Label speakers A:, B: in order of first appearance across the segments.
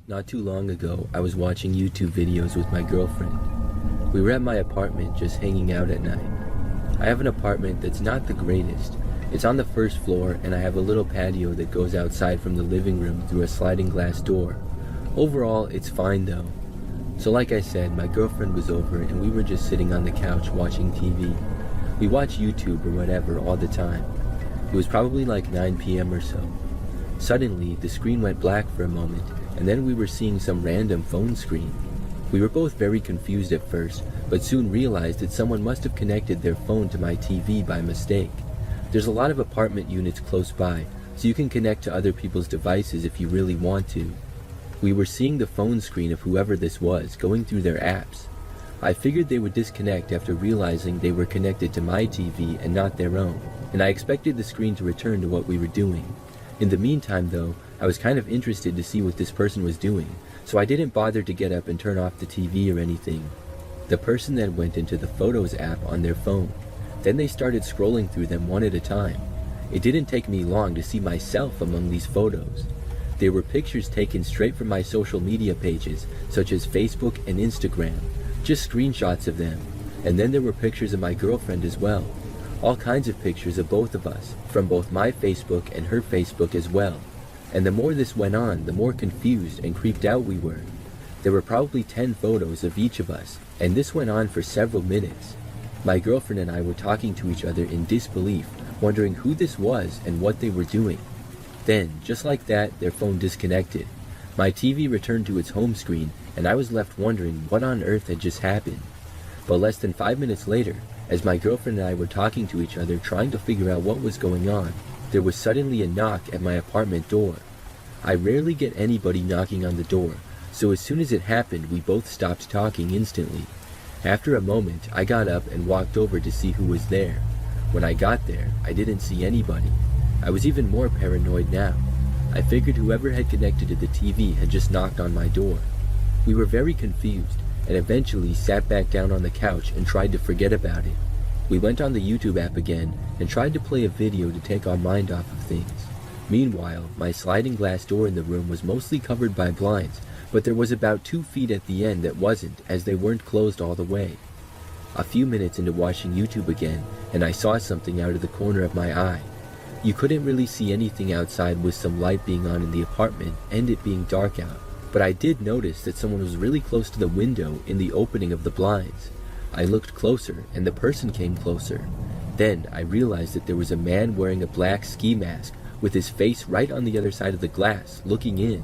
A: Not too long ago, I was watching YouTube videos with my girlfriend. We were at my apartment just hanging out at night. I have an apartment that's not the greatest. It's on the first floor and I have a little patio that goes outside from the living room through a sliding glass door. Overall, it's fine though. So like I said, my girlfriend was over and we were just sitting on the couch watching TV. We watch YouTube or whatever all the time. It was probably like 9 p.m. or so. Suddenly, the screen went black for a moment, and then we were seeing some random phone screen. We were both very confused at first, but soon realized that someone must have connected their phone to my TV by mistake. There's a lot of apartment units close by, so you can connect to other people's devices if you really want to. We were seeing the phone screen of whoever this was going through their apps. I figured they would disconnect after realizing they were connected to my TV and not their own, and I expected the screen to return to what we were doing. In the meantime though, I was kind of interested to see what this person was doing, so I didn't bother to get up and turn off the TV or anything. The person then went into the Photos app on their phone. Then they started scrolling through them one at a time. It didn't take me long to see myself among these photos. There were pictures taken straight from my social media pages, such as Facebook and Instagram, just screenshots of them. And then there were pictures of my girlfriend as well. All kinds of pictures of both of us, from both my Facebook and her Facebook as well. And the more this went on, the more confused and creeped out we were. There were probably 10 photos of each of us, and this went on for several minutes. My girlfriend and I were talking to each other in disbelief, wondering who this was and what they were doing. Then, just like that, their phone disconnected. My TV returned to its home screen, and I was left wondering what on earth had just happened. But less than 5 minutes later, as my girlfriend and I were talking to each other trying to figure out what was going on, there was suddenly a knock at my apartment door. I rarely get anybody knocking on the door, so as soon as it happened we both stopped talking instantly. After a moment, I got up and walked over to see who was there. When I got there, I didn't see anybody. I was even more paranoid now. I figured whoever had connected to the TV had just knocked on my door. We were very confused, and eventually sat back down on the couch and tried to forget about it. We went on the YouTube app again and tried to play a video to take our mind off of things. Meanwhile, my sliding glass door in the room was mostly covered by blinds, but there was about 2 feet at the end that wasn't, as they weren't closed all the way. A few minutes into watching YouTube again, and I saw something out of the corner of my eye. You couldn't really see anything outside with some light being on in the apartment and it being dark out. But I did notice that someone was really close to the window in the opening of the blinds. I looked closer and the person came closer. Then I realized that there was a man wearing a black ski mask with his face right on the other side of the glass, looking in.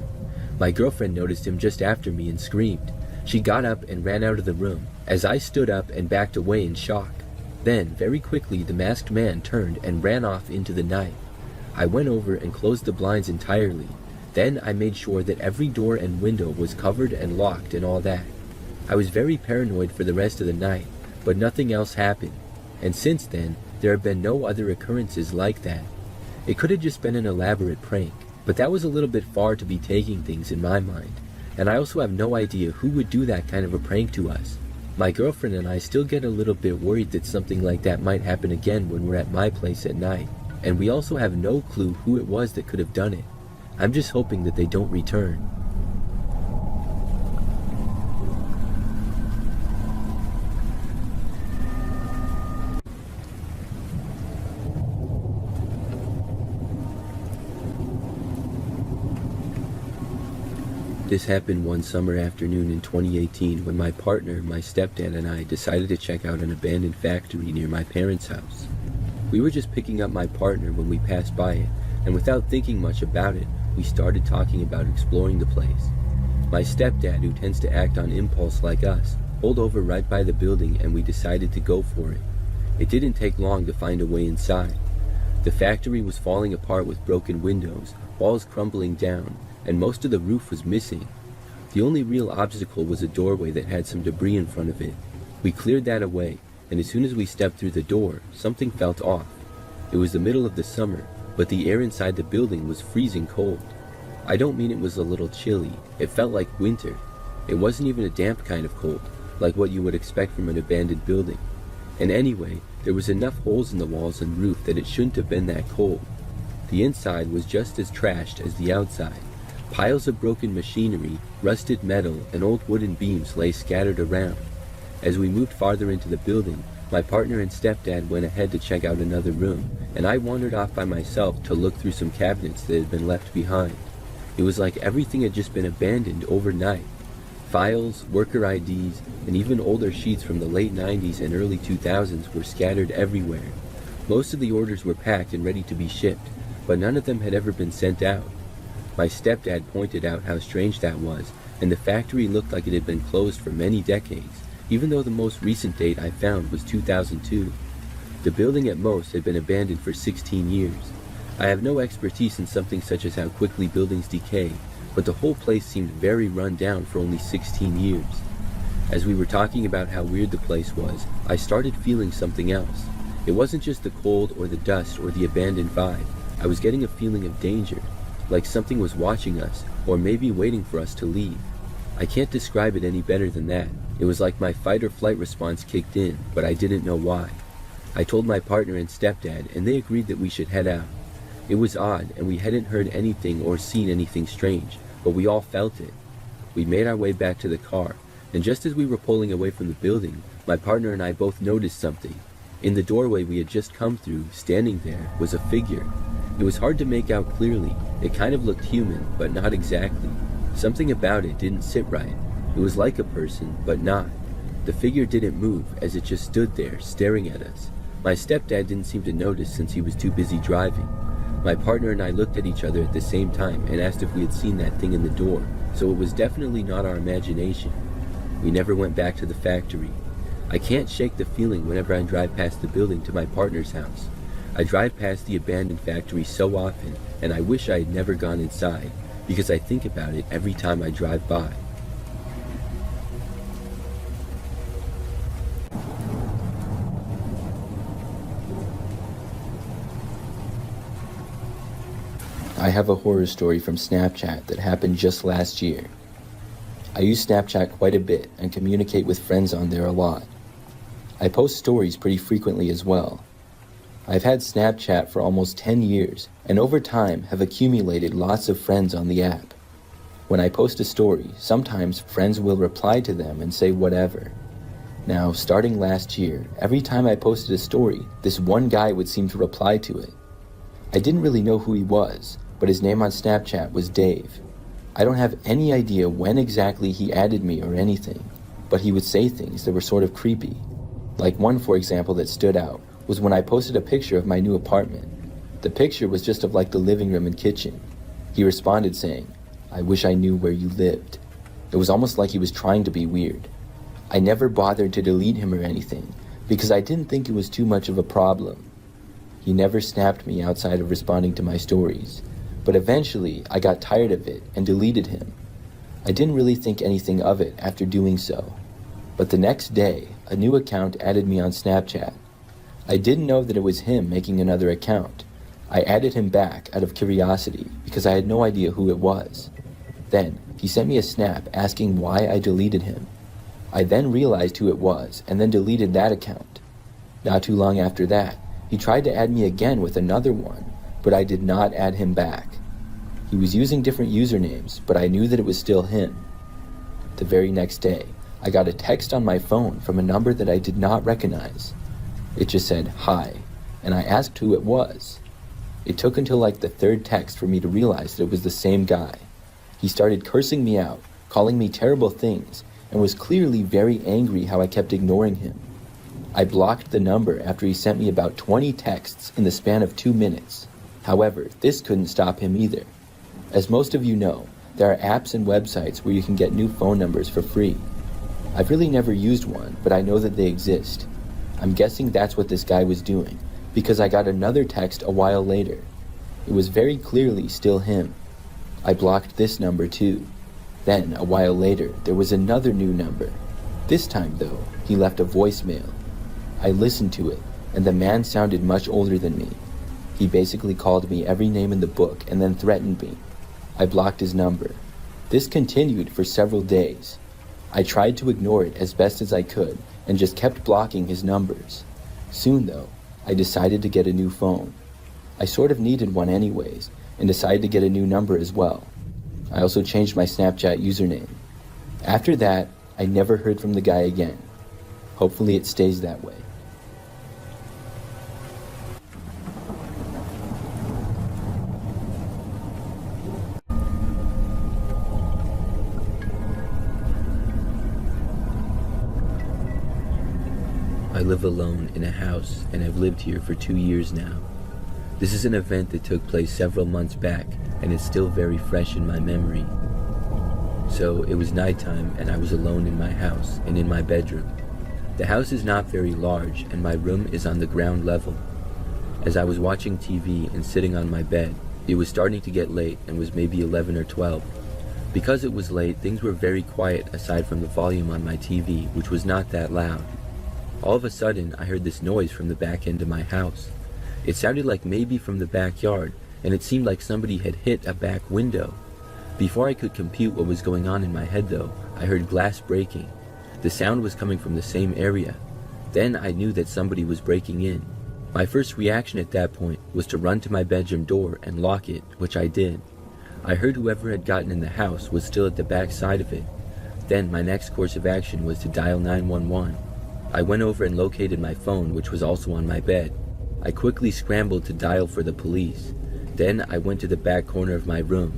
A: My girlfriend noticed him just after me and screamed. She got up and ran out of the room, as I stood up and backed away in shock. Then, very quickly, the masked man turned and ran off into the night. I went over and closed the blinds entirely. Then I made sure that every door and window was covered and locked and all that. I was very paranoid for the rest of the night, but nothing else happened. And since then, there have been no other occurrences like that. It could have just been an elaborate prank, but that was a little bit far to be taking things in my mind. And I also have no idea who would do that kind of a prank to us. My girlfriend and I still get a little bit worried that something like that might happen again when we're at my place at night. And we also have no clue who it was that could have done it. I'm just hoping that they don't return. This happened one summer afternoon in 2018 when my partner, my stepdad, and I decided to check out an abandoned factory near my parents' house. We were just picking up my partner when we passed by it, and without thinking much about it, we started talking about exploring the place. My stepdad, who tends to act on impulse like us, pulled over right by the building and we decided to go for it. It didn't take long to find a way inside. The factory was falling apart with broken windows, walls crumbling down, and most of the roof was missing. The only real obstacle was a doorway that had some debris in front of it. We cleared that away, and as soon as we stepped through the door, something felt off. It was the middle of the summer, but the air inside the building was freezing cold. I don't mean it was a little chilly, it felt like winter. It wasn't even a damp kind of cold, like what you would expect from an abandoned building. And anyway, there was enough holes in the walls and roof that it shouldn't have been that cold. The inside was just as trashed as the outside, Piles of broken machinery, rusted metal, and old wooden beams lay scattered around. As we moved farther into the building, my partner and stepdad went ahead to check out another room, and I wandered off by myself to look through some cabinets that had been left behind. It was like everything had just been abandoned overnight. Files, worker IDs, and even older sheets from the late 90s and early 2000s were scattered everywhere. Most of the orders were packed and ready to be shipped, but none of them had ever been sent out. My stepdad pointed out how strange that was, and the factory looked like it had been closed for many decades, even though the most recent date I found was 2002. The building at most had been abandoned for 16 years. I have no expertise in something such as how quickly buildings decay, but the whole place seemed very run down for only 16 years. As we were talking about how weird the place was, I started feeling something else. It wasn't just the cold or the dust or the abandoned vibe. I was getting a feeling of danger, like something was watching us, or maybe waiting for us to leave. I can't describe it any better than that. It was like my fight or flight response kicked in, but I didn't know why. I told my partner and stepdad, and they agreed that we should head out. It was odd, and we hadn't heard anything or seen anything strange, but we all felt it. We made our way back to the car, and just as we were pulling away from the building, my partner and I both noticed something. In the doorway we had just come through, standing there, was a figure. It was hard to make out clearly. It kind of looked human, but not exactly. Something about it didn't sit right. It was like a person, but not. The figure didn't move, as it just stood there, staring at us. My stepdad didn't seem to notice since he was too busy driving. My partner and I looked at each other at the same time and asked if we had seen that thing in the door, so it was definitely not our imagination. We never went back to the factory. I can't shake the feeling whenever I drive past the building to my partner's house. I drive past the abandoned factory so often, and I wish I had never gone inside, because I think about it every time I drive by. I have a horror story from Snapchat that happened just last year. I use Snapchat quite a bit and communicate with friends on there a lot. I post stories pretty frequently as well. I've had Snapchat for almost 10 years and over time have accumulated lots of friends on the app. When I post a story, sometimes friends will reply to them and say whatever. Now, starting last year, every time I posted a story, this one guy would seem to reply to it. I didn't really know who he was, but his name on Snapchat was Dave. I don't have any idea when exactly he added me or anything, but he would say things that were sort of creepy. Like one, for example, that stood out was when I posted a picture of my new apartment. The picture was just of like the living room and kitchen. He responded saying, "I wish I knew where you lived." It was almost like he was trying to be weird. I never bothered to delete him or anything because I didn't think it was too much of a problem. He never snapped me outside of responding to my stories, but eventually I got tired of it and deleted him. I didn't really think anything of it after doing so. But the next day, a new account added me on Snapchat. I didn't know that it was him making another account. I added him back out of curiosity because I had no idea who it was. Then, he sent me a snap asking why I deleted him. I then realized who it was and then deleted that account. Not too long after that, he tried to add me again with another one, but I did not add him back. He was using different usernames, but I knew that it was still him. The very next day, I got a text on my phone from a number that I did not recognize. It just said, "Hi," and I asked who it was. It took until like the third text for me to realize that it was the same guy. He started cursing me out, calling me terrible things, and was clearly very angry how I kept ignoring him. I blocked the number after he sent me about 20 texts in the span of 2 minutes. However, this couldn't stop him either. As most of you know, there are apps and websites where you can get new phone numbers for free. I've really never used one, but I know that they exist. I'm guessing that's what this guy was doing, because I got another text a while later. It was very clearly still him. I blocked this number too. Then, a while later, there was another new number. This time, though, he left a voicemail. I listened to it, and the man sounded much older than me. He basically called me every name in the book and then threatened me. I blocked his number. This continued for several days. I tried to ignore it as best as I could and just kept blocking his numbers. Soon, though, I decided to get a new phone. I sort of needed one anyways and decided to get a new number as well. I also changed my Snapchat username. After that, I never heard from the guy again. Hopefully it stays that way. I live alone in a house and I've lived here for 2 years now. This is an event that took place several months back and is still very fresh in my memory. So it was nighttime and I was alone in my house and in my bedroom. The house is not very large and my room is on the ground level. As I was watching TV and sitting on my bed, it was starting to get late and was maybe 11 or 12. Because it was late, things were very quiet aside from the volume on my TV, which was not that loud. All of a sudden, I heard this noise from the back end of my house. It sounded like maybe from the backyard, and it seemed like somebody had hit a back window. Before I could compute what was going on in my head though, I heard glass breaking. The sound was coming from the same area. Then I knew that somebody was breaking in. My first reaction at that point was to run to my bedroom door and lock it, which I did. I heard whoever had gotten in the house was still at the back side of it. Then my next course of action was to dial 911. I went over and located my phone, which was also on my bed. I quickly scrambled to dial for the police. Then I went to the back corner of my room.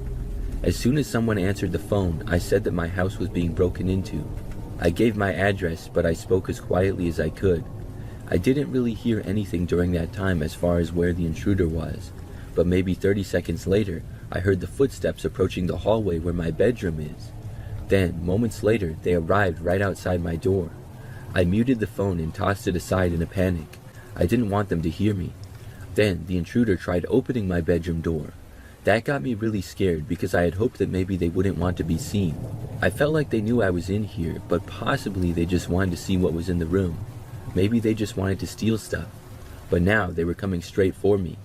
A: As soon as someone answered the phone, I said that my house was being broken into. I gave my address, but I spoke as quietly as I could. I didn't really hear anything during that time as far as where the intruder was, but maybe 30 seconds later, I heard the footsteps approaching the hallway where my bedroom is. Then, moments later, they arrived right outside my door. I muted the phone and tossed it aside in a panic. I didn't want them to hear me. Then the intruder tried opening my bedroom door. That got me really scared because I had hoped that maybe they wouldn't want to be seen. I felt like they knew I was in here, but possibly they just wanted to see what was in the room. Maybe they just wanted to steal stuff. But now they were coming straight for me.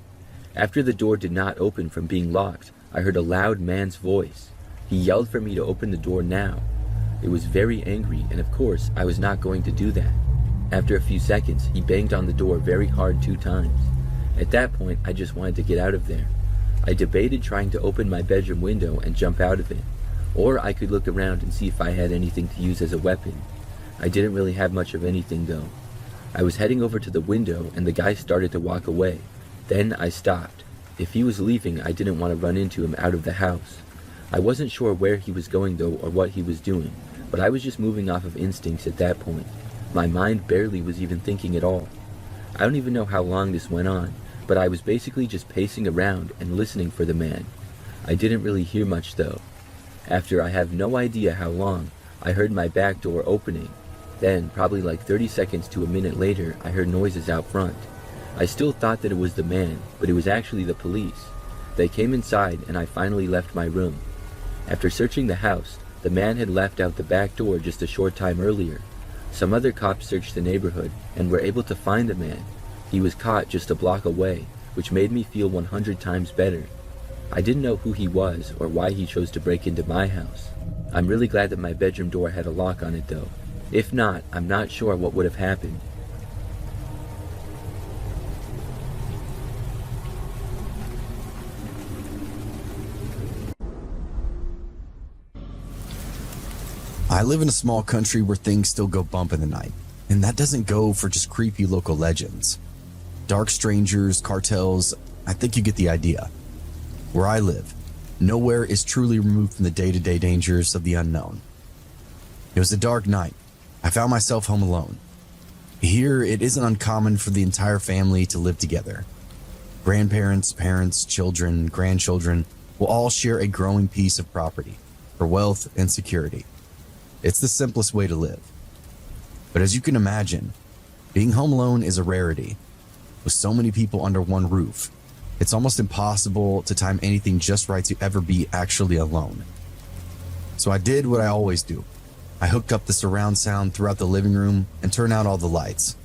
A: After the door did not open from being locked, I heard a loud man's voice. He yelled for me to open the door now. It was very angry, and of course, I was not going to do that. After a few seconds, he banged on the door very hard 2 times. At that point, I just wanted to get out of there. I debated trying to open my bedroom window and jump out of it, or I could look around and see if I had anything to use as a weapon. I didn't really have much of anything though. I was heading over to the window and the guy started to walk away. Then I stopped. If he was leaving, I didn't want to run into him out of the house. I wasn't sure where he was going though or what he was doing, but I was just moving off of instincts at that point. My mind barely was even thinking at all. I don't even know how long this went on, but I was basically just pacing around and listening for the man. I didn't really hear much though. After I have no idea how long, I heard my back door opening. Then, probably like 30 seconds to a minute later, I heard noises out front. I still thought that it was the man, but it was actually the police. They came inside and I finally left my room. After searching the house, the man had left out the back door just a short time earlier. Some other cops searched the neighborhood and were able to find the man. He was caught just a block away, which made me feel 100 times better. I didn't know who he was or why he chose to break into my house. I'm really glad that my bedroom door had a lock on it though. If not, I'm not sure what would have happened.
B: I live in a small country where things still go bump in the night, and that doesn't go for just creepy local legends. Dark strangers, cartels, I think you get the idea. Where I live, nowhere is truly removed from the day-to-day dangers of the unknown. It was a dark night. I found myself home alone. Here, it isn't uncommon for the entire family to live together. Grandparents, parents, children, grandchildren will all share a growing piece of property for wealth and security. It's the simplest way to live. But as you can imagine, being home alone is a rarity. With so many people under one roof, it's almost impossible to time anything just right to ever be actually alone. So I did what I always do. I hooked up the surround sound throughout the living room and turned out all the lights.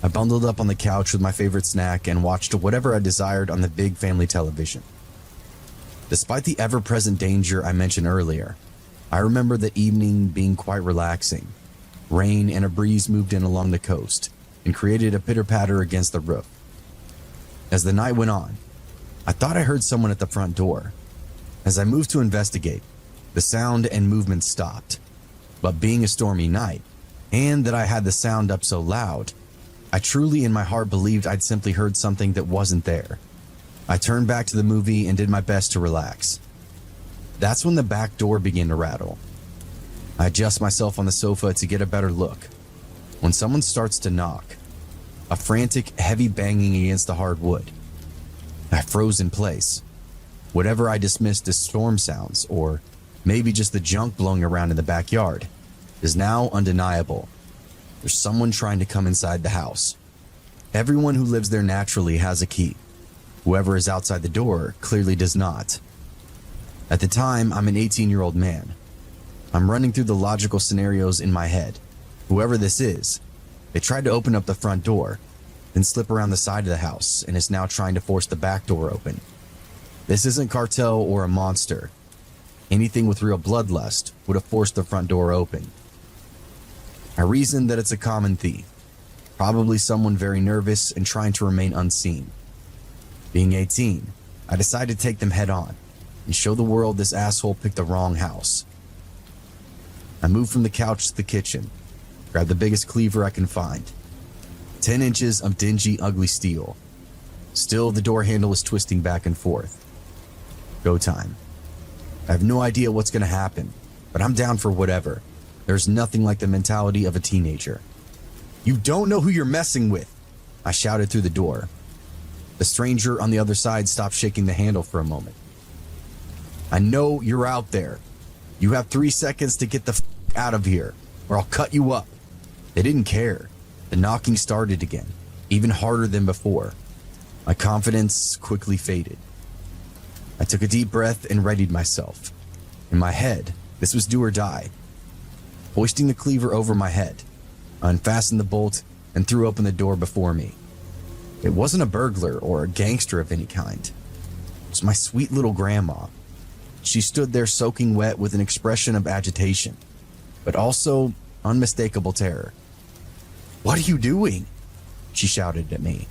B: I bundled up on the couch with my favorite snack and watched whatever I desired on the big family television. Despite the ever-present danger I mentioned earlier, I remember the evening being quite relaxing. Rain and a breeze moved in along the coast and created a pitter-patter against the roof. As the night went on, I thought I heard someone at the front door. As I moved to investigate, the sound and movement stopped. But being a stormy night, and that I had the sound up so loud, I truly in my heart believed I'd simply heard something that wasn't there. I turned back to the movie and did my best to relax. That's when the back door began to rattle. I adjust myself on the sofa to get a better look. When someone starts to knock, a frantic, heavy banging against the hard wood. I froze in place. Whatever I dismissed as storm sounds, or maybe just the junk blowing around in the backyard, is now undeniable. There's someone trying to come inside the house. Everyone who lives there naturally has a key. Whoever is outside the door clearly does not. At the time, I'm an 18-year-old man. I'm running through the logical scenarios in my head. Whoever this is, they tried to open up the front door, then slip around the side of the house and is now trying to force the back door open. This isn't cartel or a monster. Anything with real bloodlust would have forced the front door open. I reasoned that it's a common thief, probably someone very nervous and trying to remain unseen. Being 18, I decided to take them head on and show the world this asshole picked the wrong house. I moved from the couch to the kitchen, grabbed the biggest cleaver I can find. 10 inches of dingy, ugly steel. Still, the door handle is twisting back and forth. Go time. I have no idea what's going to happen, but I'm down for whatever. There's nothing like the mentality of a teenager. "You don't know who you're messing with," I shouted through the door. The stranger on the other side stopped shaking the handle for a moment. "I know you're out there. You have 3 seconds to get the out of here, or I'll cut you up." They didn't care. The knocking started again, even harder than before. My confidence quickly faded. I took a deep breath and readied myself. In my head, this was do or die. Hoisting the cleaver over my head, I unfastened the bolt and threw open the door before me. It wasn't a burglar or a gangster of any kind. It was my sweet little grandma. She stood there soaking wet with an expression of agitation, but also unmistakable terror. "What are you doing?" she shouted at me.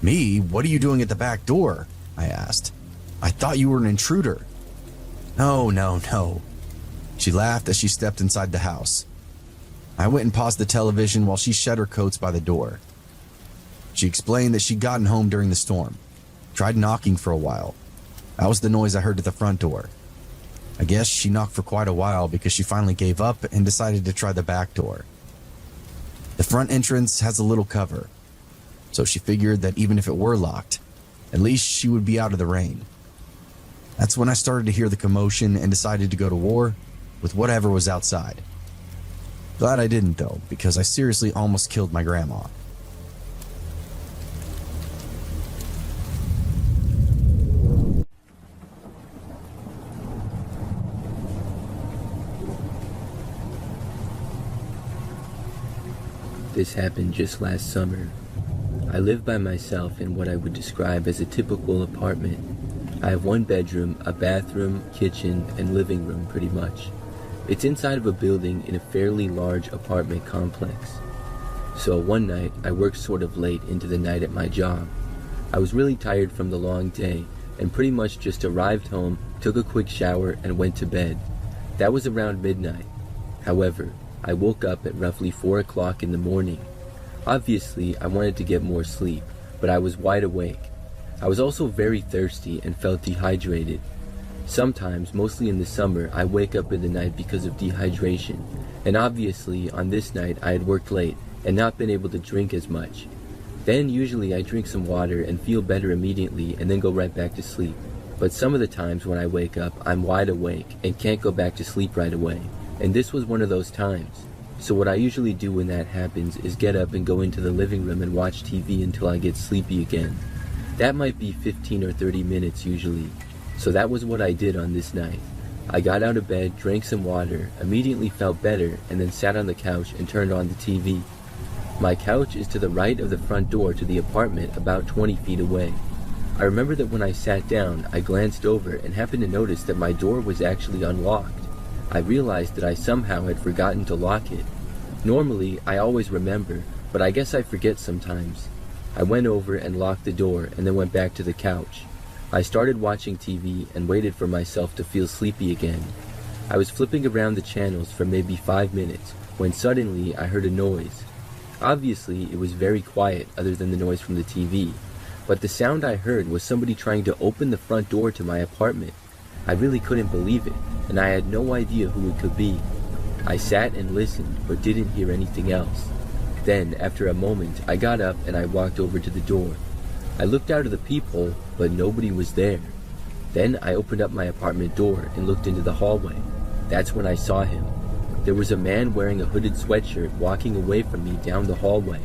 B: "Me? What are you doing at the back door?" I asked. "I thought you were an intruder." No. She laughed as she stepped inside the house. I went and paused the television while she shut her coats by the door. She explained that she'd gotten home during the storm, tried knocking for a while. That was the noise I heard at the front door. I guess she knocked for quite a while because she finally gave up and decided to try the back door. The front entrance has a little cover, so she figured that even if it were locked, at least she would be out of the rain. That's when I started to hear the commotion and decided to go to war with whatever was outside. Glad I didn't though, because I seriously almost killed my grandma.
A: This happened just last summer. I live by myself in what I would describe as a typical apartment. I have one bedroom, a bathroom, kitchen, and living room pretty much. It's inside of a building in a fairly large apartment complex. So one night, I worked sort of late into the night at my job. I was really tired from the long day and pretty much just arrived home, took a quick shower, and went to bed. That was around midnight. However, I woke up at roughly 4 o'clock in the morning. Obviously, I wanted to get more sleep, but I was wide awake. I was also very thirsty and felt dehydrated. Sometimes, mostly in the summer, I wake up in the night because of dehydration, and obviously on this night I had worked late and not been able to drink as much. Then usually I drink some water and feel better immediately and then go right back to sleep. But some of the times when I wake up, I'm wide awake and can't go back to sleep right away. And this was one of those times. So what I usually do when that happens is get up and go into the living room and watch TV until I get sleepy again. That might be 15 or 30 minutes usually. So that was what I did on this night. I got out of bed, drank some water, immediately felt better, and then sat on the couch and turned on the TV. My couch is to the right of the front door to the apartment, about 20 feet away. I remember that when I sat down, I glanced over and happened to notice that my door was actually unlocked. I realized that I somehow had forgotten to lock it. Normally, I always remember, but I guess I forget sometimes. I went over and locked the door and then went back to the couch. I started watching TV and waited for myself to feel sleepy again. I was flipping around the channels for maybe 5 minutes when suddenly I heard a noise. Obviously, it was very quiet other than the noise from the TV, but the sound I heard was somebody trying to open the front door to my apartment. I really couldn't believe it, and I had no idea who it could be. I sat and listened, but didn't hear anything else. Then, after a moment, I got up and I walked over to the door. I looked out of the peephole, but nobody was there. Then I opened up my apartment door and looked into the hallway. That's when I saw him. There was a man wearing a hooded sweatshirt walking away from me down the hallway.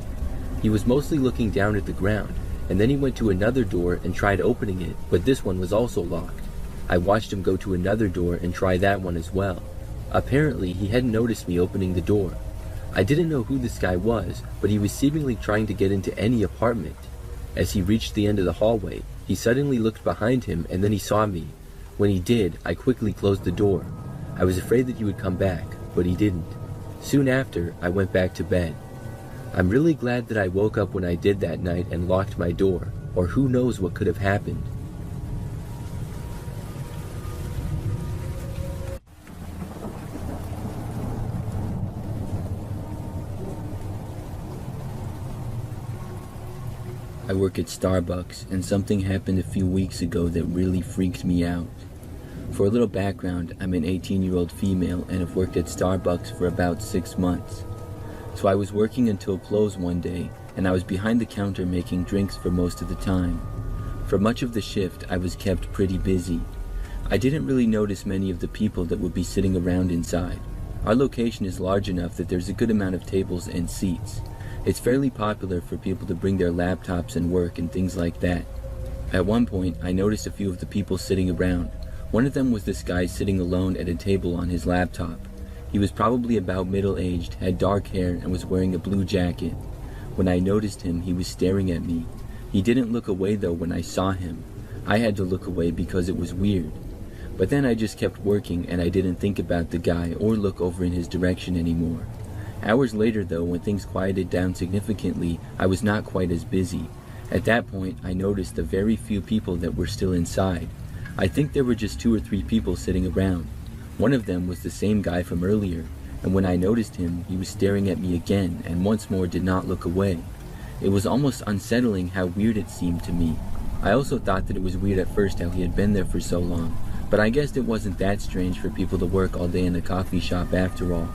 A: He was mostly looking down at the ground, and then he went to another door and tried opening it, but this one was also locked. I watched him go to another door and try that one as well. Apparently, he hadn't noticed me opening the door. I didn't know who this guy was, but he was seemingly trying to get into any apartment. As he reached the end of the hallway, he suddenly looked behind him and then he saw me. When he did, I quickly closed the door. I was afraid that he would come back, but he didn't. Soon after, I went back to bed. I'm really glad that I woke up when I did that night and locked my door, or who knows what could have happened. I work at Starbucks, and something happened a few weeks ago that really freaked me out. For a little background, I'm an 18-year-old female and have worked at Starbucks for about 6 months. So I was working until close one day, and I was behind the counter making drinks for most of the time. For much of the shift, I was kept pretty busy. I didn't really notice many of the people that would be sitting around inside. Our location is large enough that there's a good amount of tables and seats. It's fairly popular for people to bring their laptops and work and things like that. At one point, I noticed a few of the people sitting around. One of them was this guy sitting alone at a table on his laptop. He was probably about middle-aged, had dark hair, and was wearing a blue jacket. When I noticed him, he was staring at me. He didn't look away though when I saw him. I had to look away because it was weird. But then I just kept working and I didn't think about the guy or look over in his direction anymore. Hours later though, when things quieted down significantly, I was not quite as busy. At that point, I noticed the very few people that were still inside. I think there were just 2 or 3 people sitting around. One of them was the same guy from earlier, and when I noticed him, he was staring at me again and once more did not look away. It was almost unsettling how weird it seemed to me. I also thought that it was weird at first how he had been there for so long, but I guessed it wasn't that strange for people to work all day in a coffee shop after all.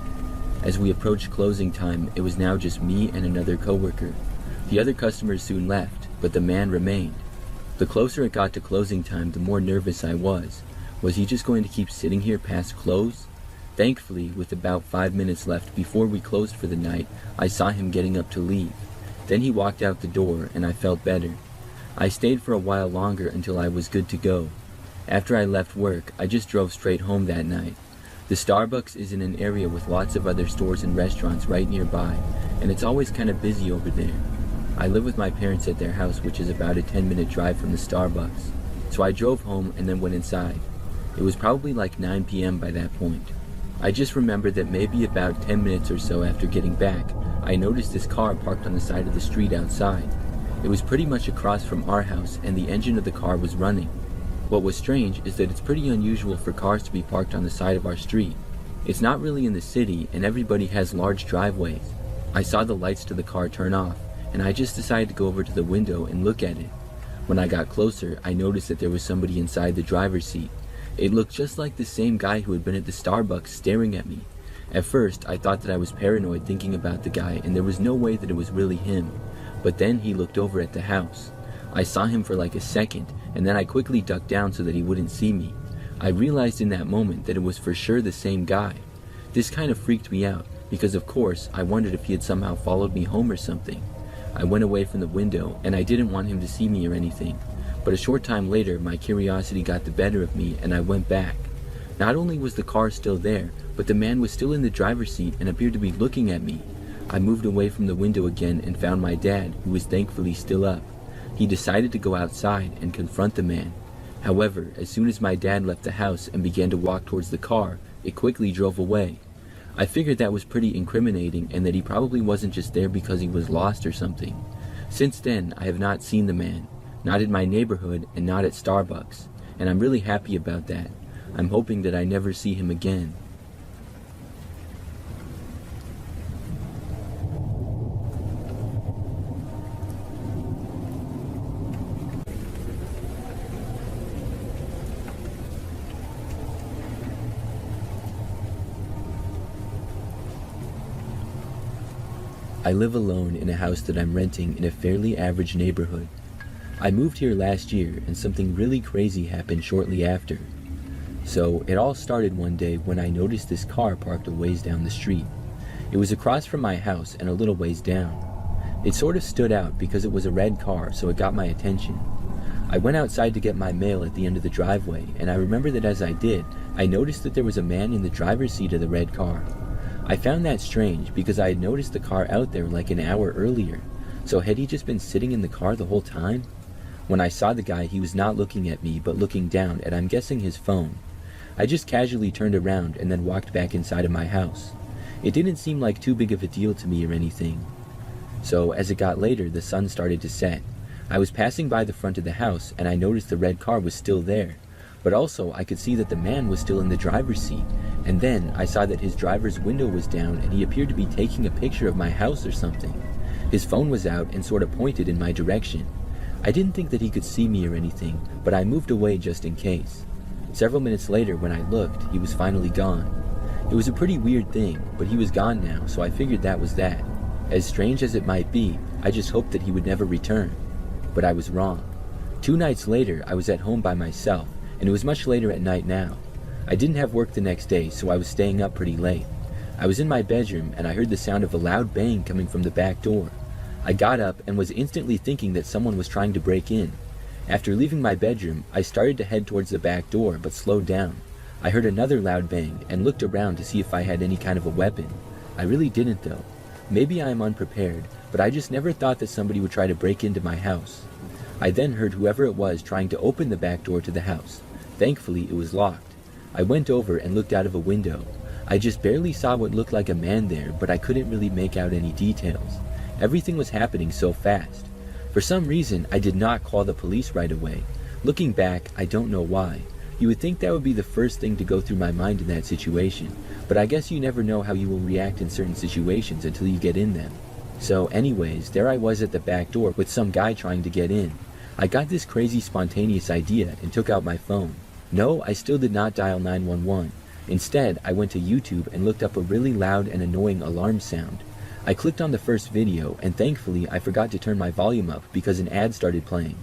A: As we approached closing time, it was now just me and another coworker. The other customers soon left, but the man remained. The closer it got to closing time, the more nervous I was. Was he just going to keep sitting here past close? Thankfully, with about 5 minutes left before we closed for the night, I saw him getting up to leave. Then he walked out the door, and I felt better. I stayed for a while longer until I was good to go. After I left work, I just drove straight home that night. The Starbucks is in an area with lots of other stores and restaurants right nearby, and it's always kind of busy over there. I live with my parents at their house, which is about a 10-minute drive from the Starbucks. So I drove home and then went inside. It was probably like 9 p.m. by that point. I just remembered that maybe about 10 minutes or so after getting back, I noticed this car parked on the side of the street outside. It was pretty much across from our house and the engine of the car was running. What was strange is that it's pretty unusual for cars to be parked on the side of our street. It's not really in the city and everybody has large driveways. I saw the lights to the car turn off and I just decided to go over to the window and look at it. When I got closer, I noticed that there was somebody inside the driver's seat. It looked just like the same guy who had been at the Starbucks staring at me. At first, I thought that I was paranoid thinking about the guy and there was no way that it was really him. But then he looked over at the house. I saw him for like a second and then I quickly ducked down so that he wouldn't see me. I realized in that moment that it was for sure the same guy. This kind of freaked me out because of course I wondered if he had somehow followed me home or something. I went away from the window and I didn't want him to see me or anything. But a short time later, my curiosity got the better of me and I went back. Not only was the car still there, but the man was still in the driver's seat and appeared to be looking at me. I moved away from the window again and found my dad, who was thankfully still up. He decided to go outside and confront the man. However, as soon as my dad left the house and began to walk towards the car, it quickly drove away. I figured that was pretty incriminating and that he probably wasn't just there because he was lost or something. Since then, I have not seen the man. not in my neighborhood and not at Starbucks, and I'm really happy about that. I'm hoping that I never see him again. I live alone in a house that I'm renting in a fairly average neighborhood. I moved here last year and something really crazy happened shortly after. So it all started one day when I noticed this car parked a ways down the street. It was across from my house and a little ways down. It sort of stood out because it was a red car, so it got my attention. I went outside to get my mail at the end of the driveway, and I remember that as I did, I noticed that there was a man in the driver's seat of the red car. I found that strange because I had noticed the car out there like an hour earlier. So had he just been sitting in the car the whole time? When I saw the guy, he was not looking at me but looking down at, I'm guessing, his phone. I just casually turned around and then walked back inside of my house. It didn't seem like too big of a deal to me or anything. So as it got later, the sun started to set. I was passing by the front of the house and I noticed the red car was still there. But also I could see that the man was still in the driver's seat. And then I saw that his driver's window was down and he appeared to be taking a picture of my house or something. His phone was out and sort of pointed in my direction. I didn't think that he could see me or anything, but I moved away just in case. Several minutes later when I looked, he was finally gone. It was a pretty weird thing, but he was gone now, so I figured that was that. As strange as it might be, I just hoped that he would never return. But I was wrong. 2 nights later, I was at home by myself, and it was much later at night now. I didn't have work the next day, so I was staying up pretty late. I was in my bedroom and I heard the sound of a loud bang coming from the back door. I got up and was instantly thinking that someone was trying to break in. After leaving my bedroom, I started to head towards the back door, but slowed down. I heard another loud bang and looked around to see if I had any kind of a weapon. I really didn't though. Maybe I am unprepared, but I just never thought that somebody would try to break into my house. I then heard whoever it was trying to open the back door to the house. Thankfully, it was locked. I went over and looked out of a window. I just barely saw what looked like a man there, but I couldn't really make out any details. Everything was happening so fast. For some reason, I did not call the police right away. Looking back, I don't know why. You would think that would be the first thing to go through my mind in that situation, but I guess you never know how you will react in certain situations until you get in them. So anyways, there I was at the back door with some guy trying to get in. I got this crazy spontaneous idea and took out my phone. No, I still did not dial 911. Instead, I went to YouTube and looked up a really loud and annoying alarm sound. I clicked on the first video, and thankfully I forgot to turn my volume up because an ad started playing.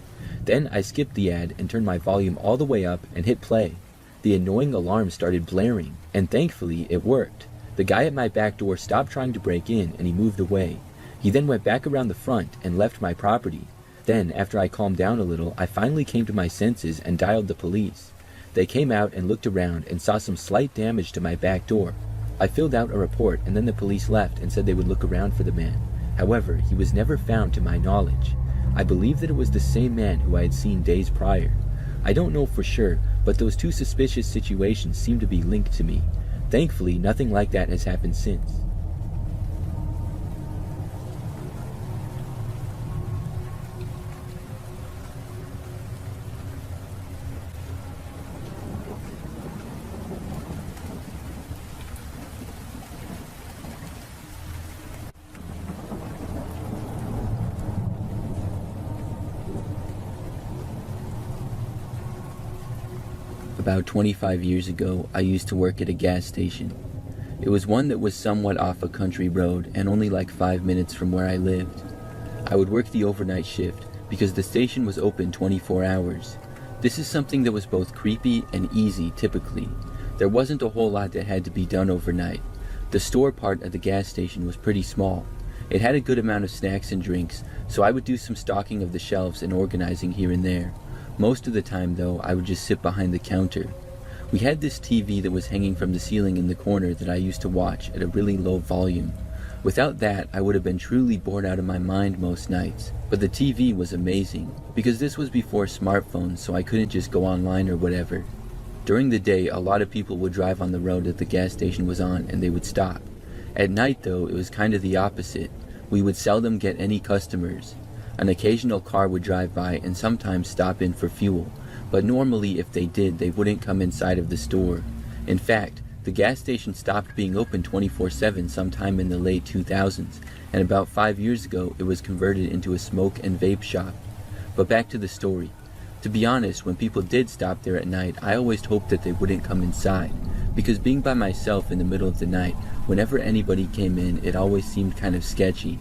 A: Then I skipped the ad and turned my volume all the way up and hit play. The annoying alarm started blaring, and thankfully it worked. The guy at my back door stopped trying to break in and he moved away. He then went back around the front and left my property. Then, after I calmed down a little, I finally came to my senses and dialed the police. They came out and looked around and saw some slight damage to my back door. I filled out a report and then the police left and said they would look around for the man. However, he was never found to my knowledge. I believe that it was the same man who I had seen days prior. I don't know for sure, but those 2 suspicious situations seem to be linked to me. Thankfully, nothing like that has happened since. About 25 years ago, I used to work at a gas station. It was one that was somewhat off a country road and only like 5 minutes from where I lived. I would work the overnight shift because the station was open 24 hours. This is something that was both creepy and easy typically. There wasn't a whole lot that had to be done overnight. The store part of the gas station was pretty small. It had a good amount of snacks and drinks, so I would do some stocking of the shelves and organizing here and there. Most of the time though, I would just sit behind the counter. We had this TV that was hanging from the ceiling in the corner that I used to watch at a really low volume. Without that, I would have been truly bored out of my mind most nights. But the TV was amazing, because this was before smartphones, so I couldn't just go online or whatever. During the day, a lot of people would drive on the road that the gas station was on and they would stop. At night though, it was kind of the opposite. We would seldom get any customers. An occasional car would drive by and sometimes stop in for fuel, but normally if they did, they wouldn't come inside of the store. In fact, the gas station stopped being open 24/7 sometime in the late 2000s, and about 5 years ago it was converted into a smoke and vape shop. But back to the story. To be honest, when people did stop there at night, I always hoped that they wouldn't come inside, because being by myself in the middle of the night, whenever anybody came in, it always seemed kind of sketchy.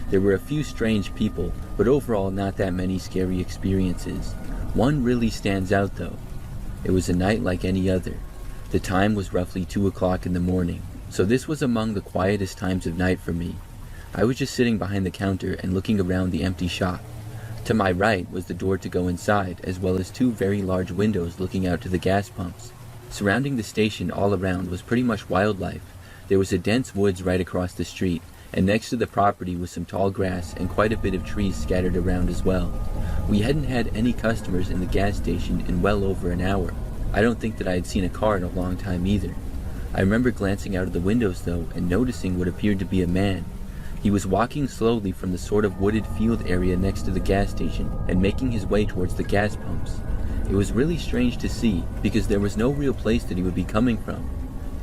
A: There were a few strange people, but overall not that many scary experiences. One really stands out though. It was a night like any other. The time was roughly 2 o'clock in the morning, so this was among the quietest times of night for me. I was just sitting behind the counter and looking around the empty shop. To my right was the door to go inside, as well as 2 very large windows looking out to the gas pumps. Surrounding the station all around was pretty much wildlife. There was a dense woods right across the street, and next to the property was some tall grass and quite a bit of trees scattered around as well. We hadn't had any customers in the gas station in well over an hour. I don't think that I had seen a car in a long time either. I remember glancing out of the windows though and noticing what appeared to be a man. He was walking slowly from the sort of wooded field area next to the gas station and making his way towards the gas pumps. It was really strange to see because there was no real place that he would be coming from.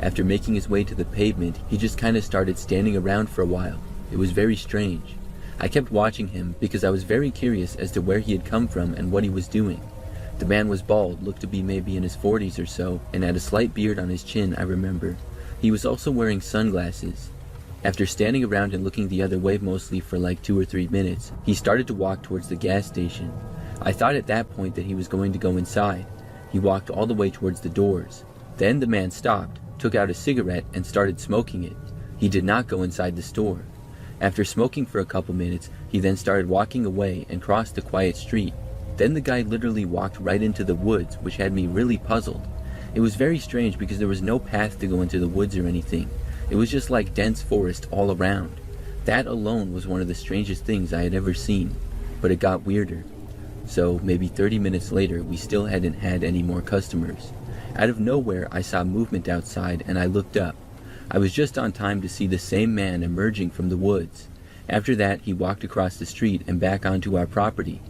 A: After making his way to the pavement, he just kind of started standing around for a while. It was very strange. I kept watching him because I was very curious as to where he had come from and what he was doing. The man was bald, looked to be maybe in his 40s or so, and had a slight beard on his chin, I remember. He was also wearing sunglasses. After standing around and looking the other way mostly for like 2 or 3 minutes, he started to walk towards the gas station. I thought at that point that he was going to go inside. He walked all the way towards the doors. Then the man stopped, took out a cigarette, and started smoking it. He did not go inside the store. After smoking for a couple minutes, he then started walking away and crossed the quiet street. Then the guy literally walked right into the woods, which had me really puzzled. It was very strange because there was no path to go into the woods or anything. It was just like dense forest all around. That alone was one of the strangest things I had ever seen. But it got weirder. So maybe 30 minutes later, we still hadn't had any more customers. Out of nowhere, I saw movement outside and I looked up. I was just on time to see the same man emerging from the woods. After that, he walked across the street and back onto our property.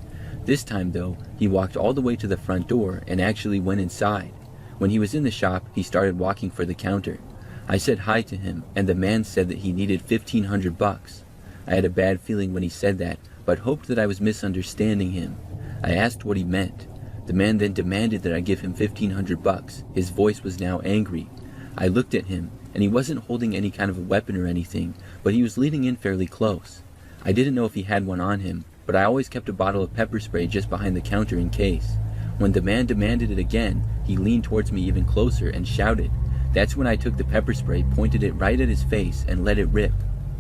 A: This time though, he walked all the way to the front door and actually went inside. When he was in the shop, he started walking for the counter. I said hi to him, and the man said that he needed $1,500. I had a bad feeling when he said that, but hoped that I was misunderstanding him. I asked what he meant. The man then demanded that I give him $1,500. His voice was now angry. I looked at him, and he wasn't holding any kind of a weapon or anything, but he was leaning in fairly close. I didn't know if he had one on him, but I always kept a bottle of pepper spray just behind the counter in case. When the man demanded it again, he leaned towards me even closer and shouted. That's when I took the pepper spray, pointed it right at his face, and let it rip.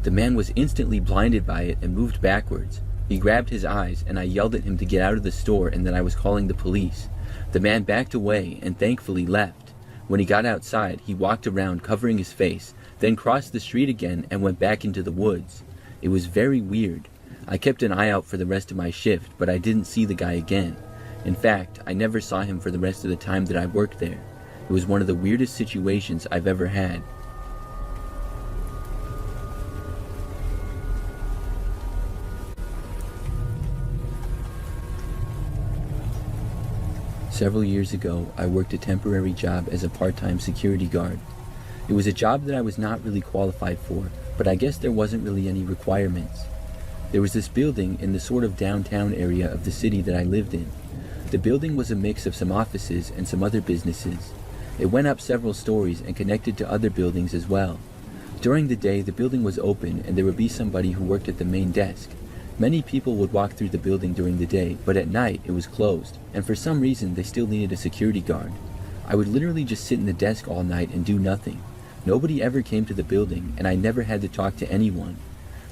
A: The man was instantly blinded by it and moved backwards. He grabbed his eyes, and I yelled at him to get out of the store and that I was calling the police. The man backed away and thankfully left. When he got outside, he walked around covering his face, then crossed the street again and went back into the woods. It was very weird. I kept an eye out for the rest of my shift, but I didn't see the guy again. In fact, I never saw him for the rest of the time that I worked there. It was one of the weirdest situations I've ever had. Several years ago, I worked a temporary job as a part-time security guard. It was a job that I was not really qualified for, but I guess there wasn't really any requirements. There was this building in the sort of downtown area of the city that I lived in. The building was a mix of some offices and some other businesses. It went up several stories and connected to other buildings as well. During the day, the building was open and there would be somebody who worked at the main desk. Many people would walk through the building during the day, but at night it was closed, and for some reason they still needed a security guard. I would literally just sit in the desk all night and do nothing. Nobody ever came to the building, and I never had to talk to anyone.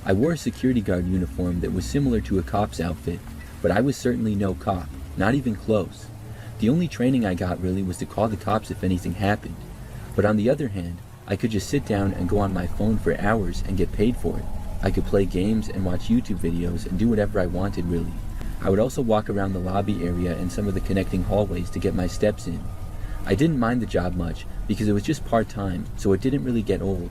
A: I wore a security guard uniform that was similar to a cop's outfit, but I was certainly no cop, not even close. The only training I got really was to call the cops if anything happened. But on the other hand, I could just sit down and go on my phone for hours and get paid for it. I could play games and watch YouTube videos and do whatever I wanted really. I would also walk around the lobby area and some of the connecting hallways to get my steps in. I didn't mind the job much because it was just part-time, so it didn't really get old.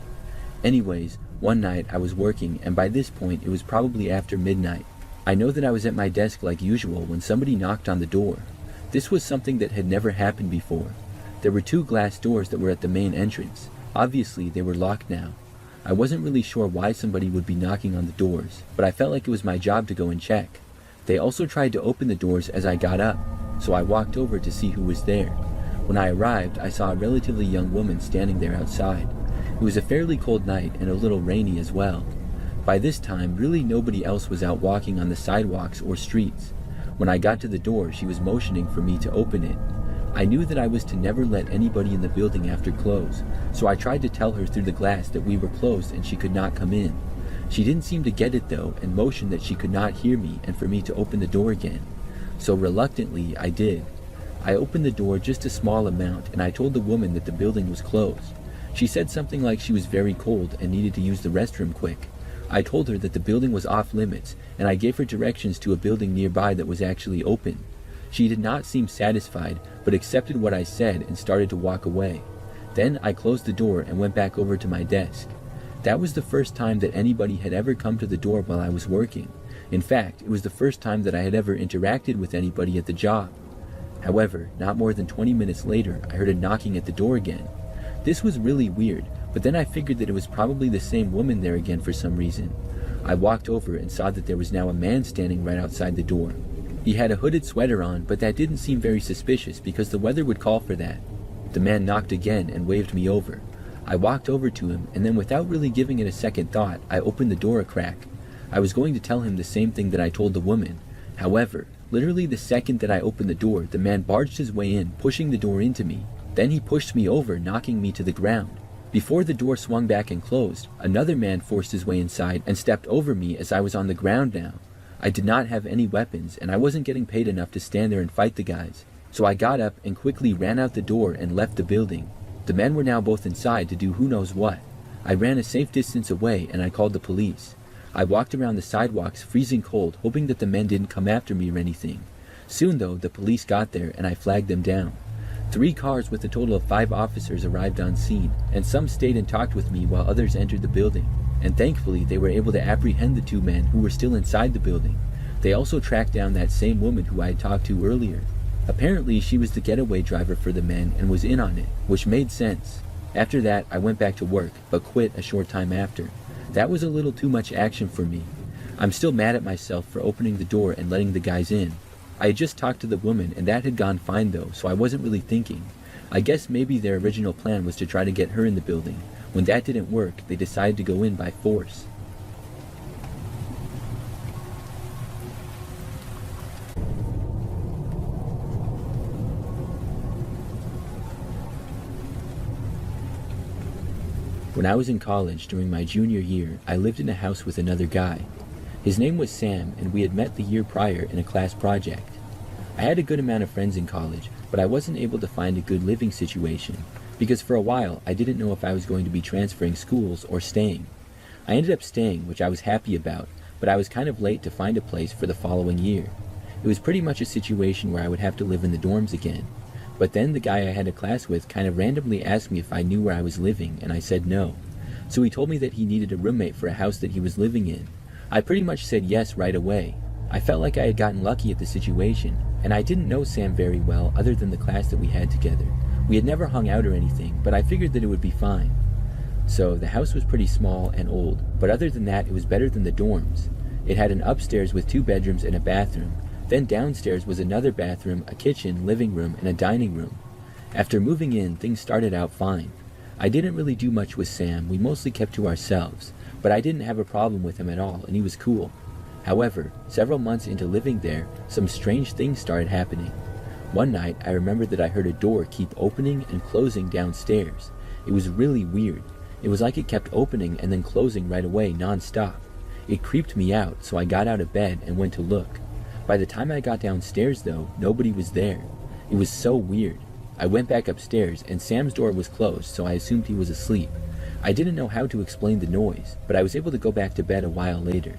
A: Anyways, one night I was working, and by this point it was probably after midnight. I know that I was at my desk like usual when somebody knocked on the door. This was something that had never happened before. There were 2 glass doors that were at the main entrance. Obviously, they were locked now. I wasn't really sure why somebody would be knocking on the doors, but I felt like it was my job to go and check. They also tried to open the doors as I got up, so I walked over to see who was there. When I arrived, I saw a relatively young woman standing there outside. It was a fairly cold night and a little rainy as well. By this time, really nobody else was out walking on the sidewalks or streets. When I got to the door, she was motioning for me to open it. I knew that I was to never let anybody in the building after close, so I tried to tell her through the glass that we were closed and she could not come in. She didn't seem to get it though, and motioned that she could not hear me and for me to open the door again. So reluctantly, I did. I opened the door just a small amount and I told the woman that the building was closed. She said something like she was very cold and needed to use the restroom quick. I told her that the building was off limits, and I gave her directions to a building nearby that was actually open. She did not seem satisfied, but accepted what I said and started to walk away. Then I closed the door and went back over to my desk. That was the first time that anybody had ever come to the door while I was working. In fact, it was the first time that I had ever interacted with anybody at the job. However, not more than 20 minutes later, I heard a knocking at the door again. This was really weird, but then I figured that it was probably the same woman there again for some reason. I walked over and saw that there was now a man standing right outside the door. He had a hooded sweater on, but that didn't seem very suspicious because the weather would call for that. The man knocked again and waved me over. I walked over to him, and then without really giving it a second thought, I opened the door a crack. I was going to tell him the same thing that I told the woman. However, literally the second that I opened the door, the man barged his way in, pushing the door into me. Then he pushed me over, knocking me to the ground. Before the door swung back and closed, another man forced his way inside and stepped over me as I was on the ground now. I did not have any weapons, and I wasn't getting paid enough to stand there and fight the guys. So I got up and quickly ran out the door and left the building. The men were now both inside to do who knows what. I ran a safe distance away and I called the police. I walked around the sidewalks freezing cold, hoping that the men didn't come after me or anything. Soon though, the police got there and I flagged them down. 3 cars with a total of 5 officers arrived on scene, and some stayed and talked with me while others entered the building. And thankfully, they were able to apprehend the 2 men who were still inside the building. They also tracked down that same woman who I had talked to earlier. Apparently, she was the getaway driver for the men and was in on it, which made sense. After that, I went back to work, but quit a short time after. That was a little too much action for me. I'm still mad at myself for opening the door and letting the guys in. I had just talked to the woman and that had gone fine though, so I wasn't really thinking. I guess maybe their original plan was to try to get her in the building. When that didn't work, they decided to go in by force. When I was in college during my junior year, I lived in a house with another guy. His name was Sam, and we had met the year prior in a class project. I had a good amount of friends in college, but I wasn't able to find a good living situation, because for a while I didn't know if I was going to be transferring schools or staying. I ended up staying, which I was happy about, but I was kind of late to find a place for the following year. It was pretty much a situation where I would have to live in the dorms again. But then the guy I had a class with kind of randomly asked me if I knew where I was living, and I said no. So he told me that he needed a roommate for a house that he was living in. I pretty much said yes right away. I felt like I had gotten lucky at the situation, and I didn't know Sam very well other than the class that we had together. We had never hung out or anything, but I figured that it would be fine. So the house was pretty small and old, but other than that it was better than the dorms. It had an upstairs with 2 bedrooms and a bathroom. Then downstairs was another bathroom, a kitchen, living room, and a dining room. After moving in, things started out fine. I didn't really do much with Sam, we mostly kept to ourselves, but I didn't have a problem with him at all, and he was cool. However, several months into living there, some strange things started happening. One night, I remembered that I heard a door keep opening and closing downstairs. It was really weird. It was like it kept opening and then closing right away non-stop. It creeped me out, so I got out of bed and went to look. By the time I got downstairs though, nobody was there. It was so weird. I went back upstairs and Sam's door was closed, so I assumed he was asleep. I didn't know how to explain the noise, but I was able to go back to bed a while later.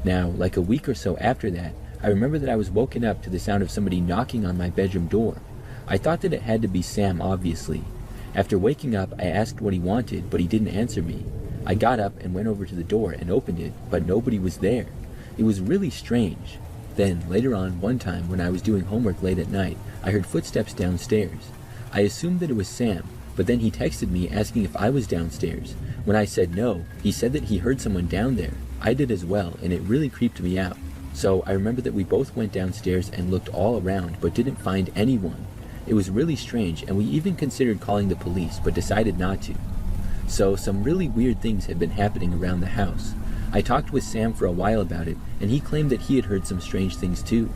A: Now, like a week or so after that, I remember that I was woken up to the sound of somebody knocking on my bedroom door. I thought that it had to be Sam, obviously. After waking up, I asked what he wanted, but he didn't answer me. I got up and went over to the door and opened it, but nobody was there. It was really strange. Then, later on, one time when I was doing homework late at night, I heard footsteps downstairs. I assumed that it was Sam, but then he texted me asking if I was downstairs. When I said no, he said that he heard someone down there. I did as well, and it really creeped me out. So I remember that we both went downstairs and looked all around, but didn't find anyone. It was really strange, and we even considered calling the police, but decided not to. So some really weird things had been happening around the house. I talked with Sam for a while about it, and he claimed that he had heard some strange things too.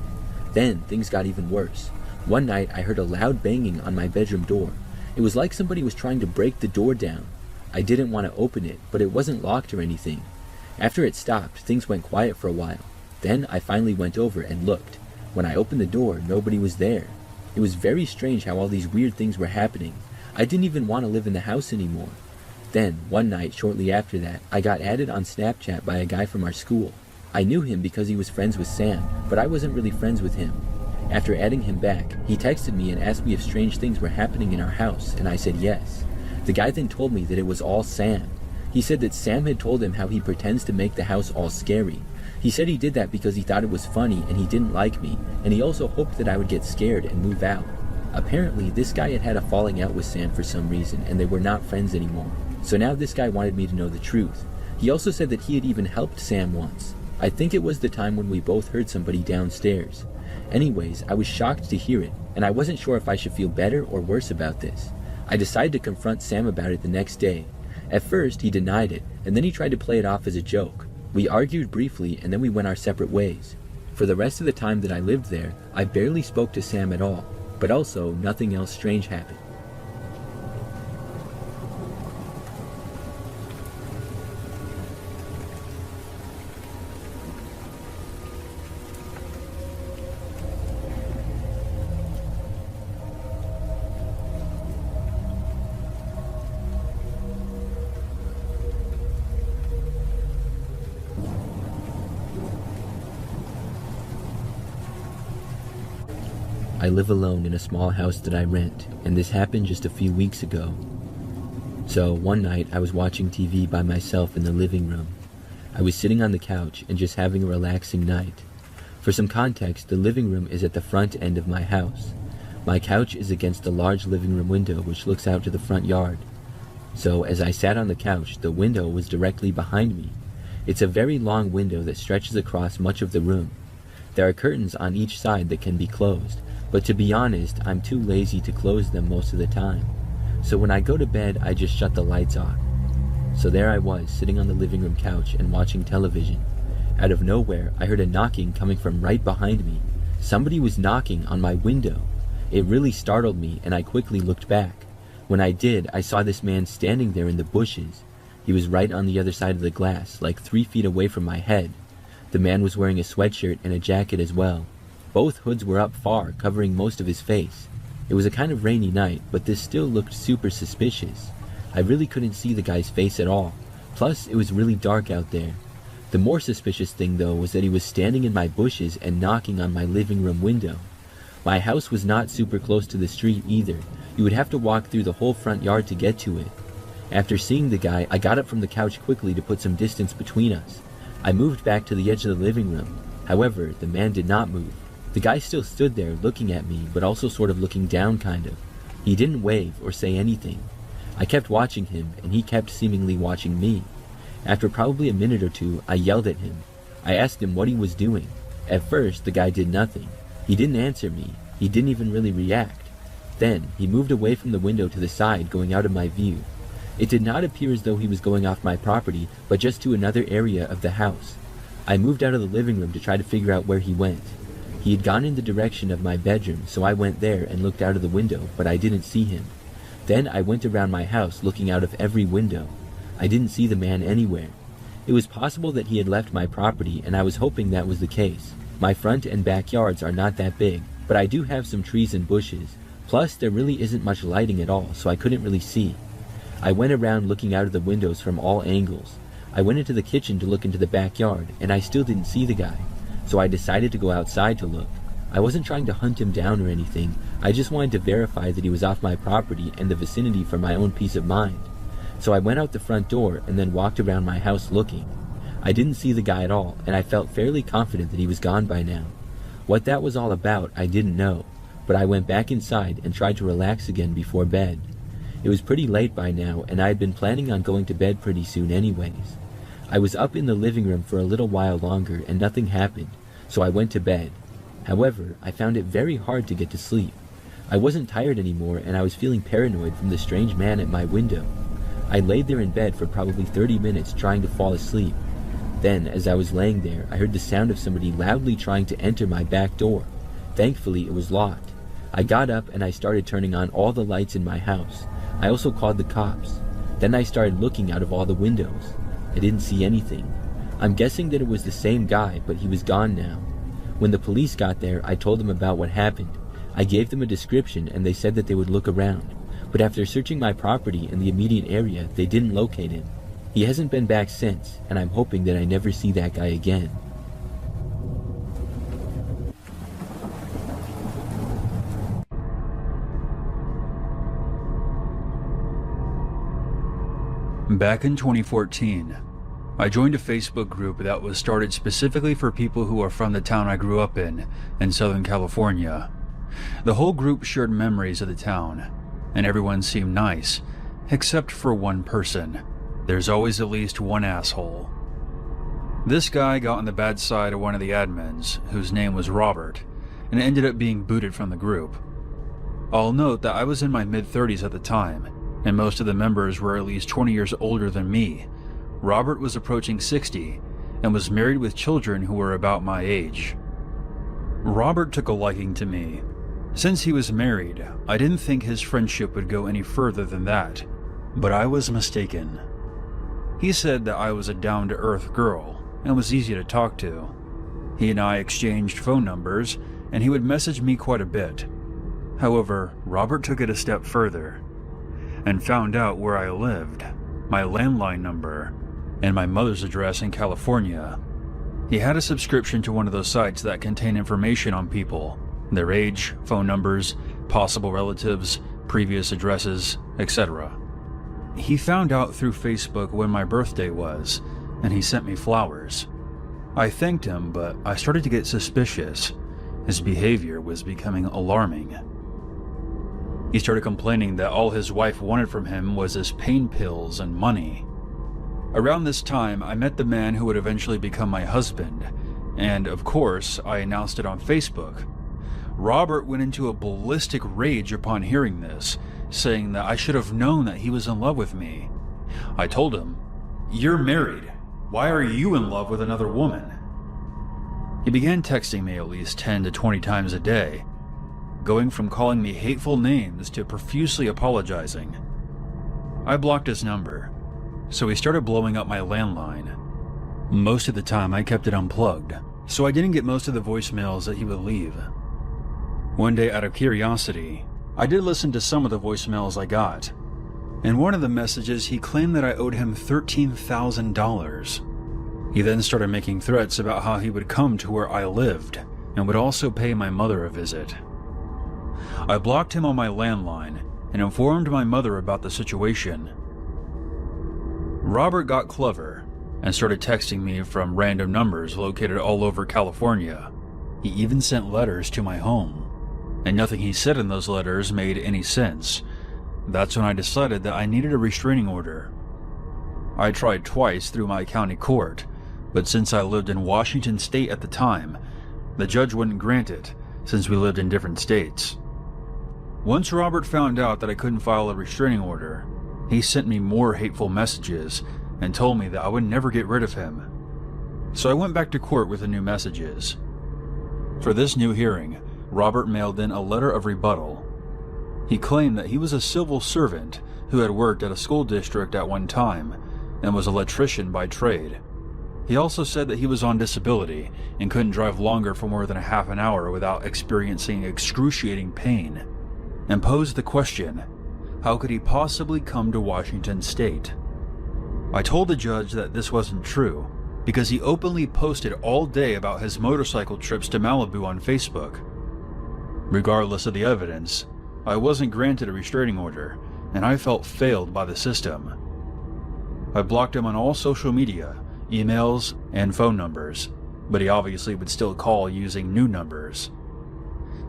A: Then things got even worse. One night I heard a loud banging on my bedroom door. It was like somebody was trying to break the door down. I didn't want to open it, but it wasn't locked or anything. After it stopped, things went quiet for a while. Then I finally went over and looked. When I opened the door, nobody was there. It was very strange how all these weird things were happening. I didn't even want to live in the house anymore. Then, one night shortly after that, I got added on Snapchat by a guy from our school. I knew him because he was friends with Sam, but I wasn't really friends with him. After adding him back, he texted me and asked me if strange things were happening in our house, and I said yes. The guy then told me that it was all Sam. He said that Sam had told him how he pretends to make the house all scary. He said he did that because he thought it was funny and he didn't like me, and he also hoped that I would get scared and move out. Apparently, this guy had had a falling out with Sam for some reason, and they were not friends anymore. So now this guy wanted me to know the truth. He also said that he had even helped Sam once. I think it was the time when we both heard somebody downstairs. Anyways, I was shocked to hear it, and I wasn't sure if I should feel better or worse about this. I decided to confront Sam about it the next day. At first, he denied it, and then he tried to play it off as a joke. We argued briefly, and then we went our separate ways. For the rest of the time that I lived there, I barely spoke to Sam at all, but also nothing else strange happened. I live alone in a small house that I rent, and this happened just a few weeks ago. So, one night I was watching TV by myself in the living room. I was sitting on the couch and just having a relaxing night. For some context, the living room is at the front end of my house. My couch is against the large living room window which looks out to the front yard. So, as I sat on the couch, the window was directly behind me. It's a very long window that stretches across much of the room. There are curtains on each side that can be closed, but to be honest, I'm too lazy to close them most of the time. So when I go to bed, I just shut the lights off. So there I was, sitting on the living room couch and watching television. Out of nowhere, I heard a knocking coming from right behind me. Somebody was knocking on my window. It really startled me, and I quickly looked back. When I did, I saw this man standing there in the bushes. He was right on the other side of the glass, like 3 feet away from my head. The man was wearing a sweatshirt and a jacket as well. Both hoods were up far, covering most of his face. It was a kind of rainy night, but this still looked super suspicious. I really couldn't see the guy's face at all. Plus, it was really dark out there. The more suspicious thing, though, was that he was standing in my bushes and knocking on my living room window. My house was not super close to the street either. You would have to walk through the whole front yard to get to it. After seeing the guy, I got up from the couch quickly to put some distance between us. I moved back to the edge of the living room. However, the man did not move. The guy still stood there looking at me, but also sort of looking down kind of. He didn't wave or say anything. I kept watching him, and he kept seemingly watching me. After probably a minute or two, I yelled at him. I asked him what he was doing. At first, the guy did nothing. He didn't answer me. He didn't even really react. Then, he moved away from the window to the side, going out of my view. It did not appear as though he was going off my property, but just to another area of the house. I moved out of the living room to try to figure out where he went. He had gone in the direction of my bedroom, so I went there and looked out of the window, but I didn't see him. Then I went around my house looking out of every window. I didn't see the man anywhere. It was possible that he had left my property, and I was hoping that was the case. My front and backyards are not that big, but I do have some trees and bushes. Plus, there really isn't much lighting at all, so I couldn't really see. I went around looking out of the windows from all angles. I went into the kitchen to look into the backyard, and I still didn't see the guy. So I decided to go outside to look. I wasn't trying to hunt him down or anything. I just wanted to verify that he was off my property and the vicinity for my own peace of mind. So I went out the front door and then walked around my house looking. I didn't see the guy at all, and I felt fairly confident that he was gone by now. What that was all about, I didn't know, but I went back inside and tried to relax again before bed. It was pretty late by now, and I had been planning on going to bed pretty soon anyways. I was up in the living room for a little while longer and nothing happened, so I went to bed. However, I found it very hard to get to sleep. I wasn't tired anymore, and I was feeling paranoid from the strange man at my window. I laid there in bed for probably 30 minutes trying to fall asleep. Then, as I was laying there, I heard the sound of somebody loudly trying to enter my back door. Thankfully, it was locked. I got up and I started turning on all the lights in my house. I also called the cops. Then I started looking out of all the windows. I didn't see anything. I'm guessing that it was the same guy, but he was gone now. When the police got there, I told them about what happened. I gave them a description and they said that they would look around. But after searching my property in the immediate area, they didn't locate him. He hasn't been back since, and I'm hoping that I never see that guy again.
C: Back in 2014, I joined a Facebook group that was started specifically for people who are from the town I grew up in Southern California. The whole group shared memories of the town, and everyone seemed nice, except for one person. There's always at least one asshole. This guy got on the bad side of one of the admins, whose name was Robert, and ended up being booted from the group. I'll note that I was in my mid-30s at the time, and most of the members were at least 20 years older than me. Robert was approaching 60, and was married with children who were about my age. Robert took a liking to me. Since he was married, I didn't think his friendship would go any further than that, but I was mistaken. He said that I was a down-to-earth girl and was easy to talk to. He and I exchanged phone numbers, and he would message me quite a bit. However, Robert took it a step further and found out where I lived, my landline number, and my mother's address in California. He had a subscription to one of those sites that contain information on people, their age, phone numbers, possible relatives, previous addresses, etc. He found out through Facebook when my birthday was, and he sent me flowers. I thanked him, but I started to get suspicious. His behavior was becoming alarming. He started complaining that all his wife wanted from him was his pain pills and money. Around this time, I met the man who would eventually become my husband, and of course, I announced it on Facebook. Robert went into a ballistic rage upon hearing this, saying that I should have known that he was in love with me. I told him, "You're married. Why are you in love with another woman?" He began texting me at least 10 to 20 times a day, going from calling me hateful names to profusely apologizing. I blocked his number, so he started blowing up my landline. Most of the time I kept it unplugged, so I didn't get most of the voicemails that he would leave. One day, out of curiosity, I did listen to some of the voicemails I got. In one of the messages, he claimed that I owed him $13,000. He then started making threats about how he would come to where I lived and would also pay my mother a visit. I blocked him on my landline and informed my mother about the situation. Robert got clever and started texting me from random numbers located all over California. He even sent letters to my home, and nothing he said in those letters made any sense. That's when I decided that I needed a restraining order. I tried twice through my county court, but since I lived in Washington State at the time, the judge wouldn't grant it, since we lived in different states. Once Robert found out that I couldn't file a restraining order, he sent me more hateful messages and told me that I would never get rid of him. So I went back to court with the new messages. For this new hearing, Robert mailed in a letter of rebuttal. He claimed that he was a civil servant who had worked at a school district at one time and was an electrician by trade. He also said that he was on disability and couldn't drive longer for more than a half an hour without experiencing excruciating pain, and posed the question, how could he possibly come to Washington State? I told the judge that this wasn't true, because he openly posted all day about his motorcycle trips to Malibu on Facebook. Regardless of the evidence, I wasn't granted a restraining order, and I felt failed by the system. I blocked him on all social media emails, and phone numbers, but he obviously would still call using new numbers.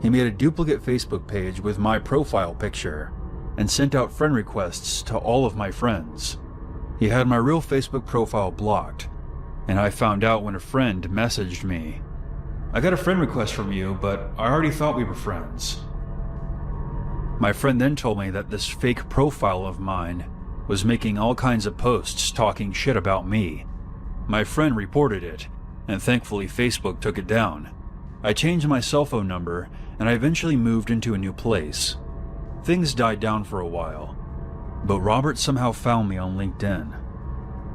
C: He made a duplicate Facebook page with my profile picture and sent out friend requests to all of my friends. He had my real Facebook profile blocked, and I found out when a friend messaged me, "I got a friend request from you, but I already thought we were friends." My friend then told me that this fake profile of mine was making all kinds of posts talking shit about me. My friend reported it, and thankfully Facebook took it down. I changed my cell phone number, and I eventually moved into a new place. Things died down for a while, but Robert somehow found me on LinkedIn.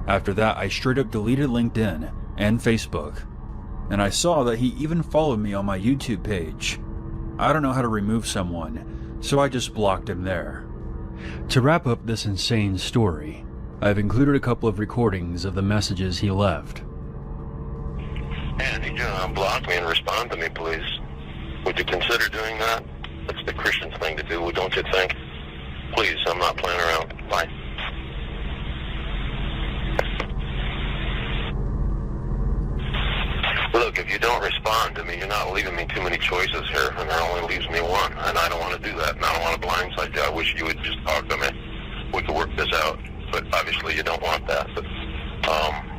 C: After that, I straight up deleted LinkedIn and Facebook, and I saw that he even followed me on my YouTube page. I don't know how to remove someone, so I just blocked him there. To wrap up this insane story, I've included a couple of recordings of the messages he left.
D: And you can unblock me and respond to me, please. Would you consider doing that? That's the Christian thing to do, don't you think? Please, I'm not playing around. Bye. Look, if you don't respond to me, you're not leaving me too many choices here, and there only leaves me one, and I don't want to do that, and I don't want to blindside you. I wish you would just talk to me. We could work this out, but obviously you don't want that. But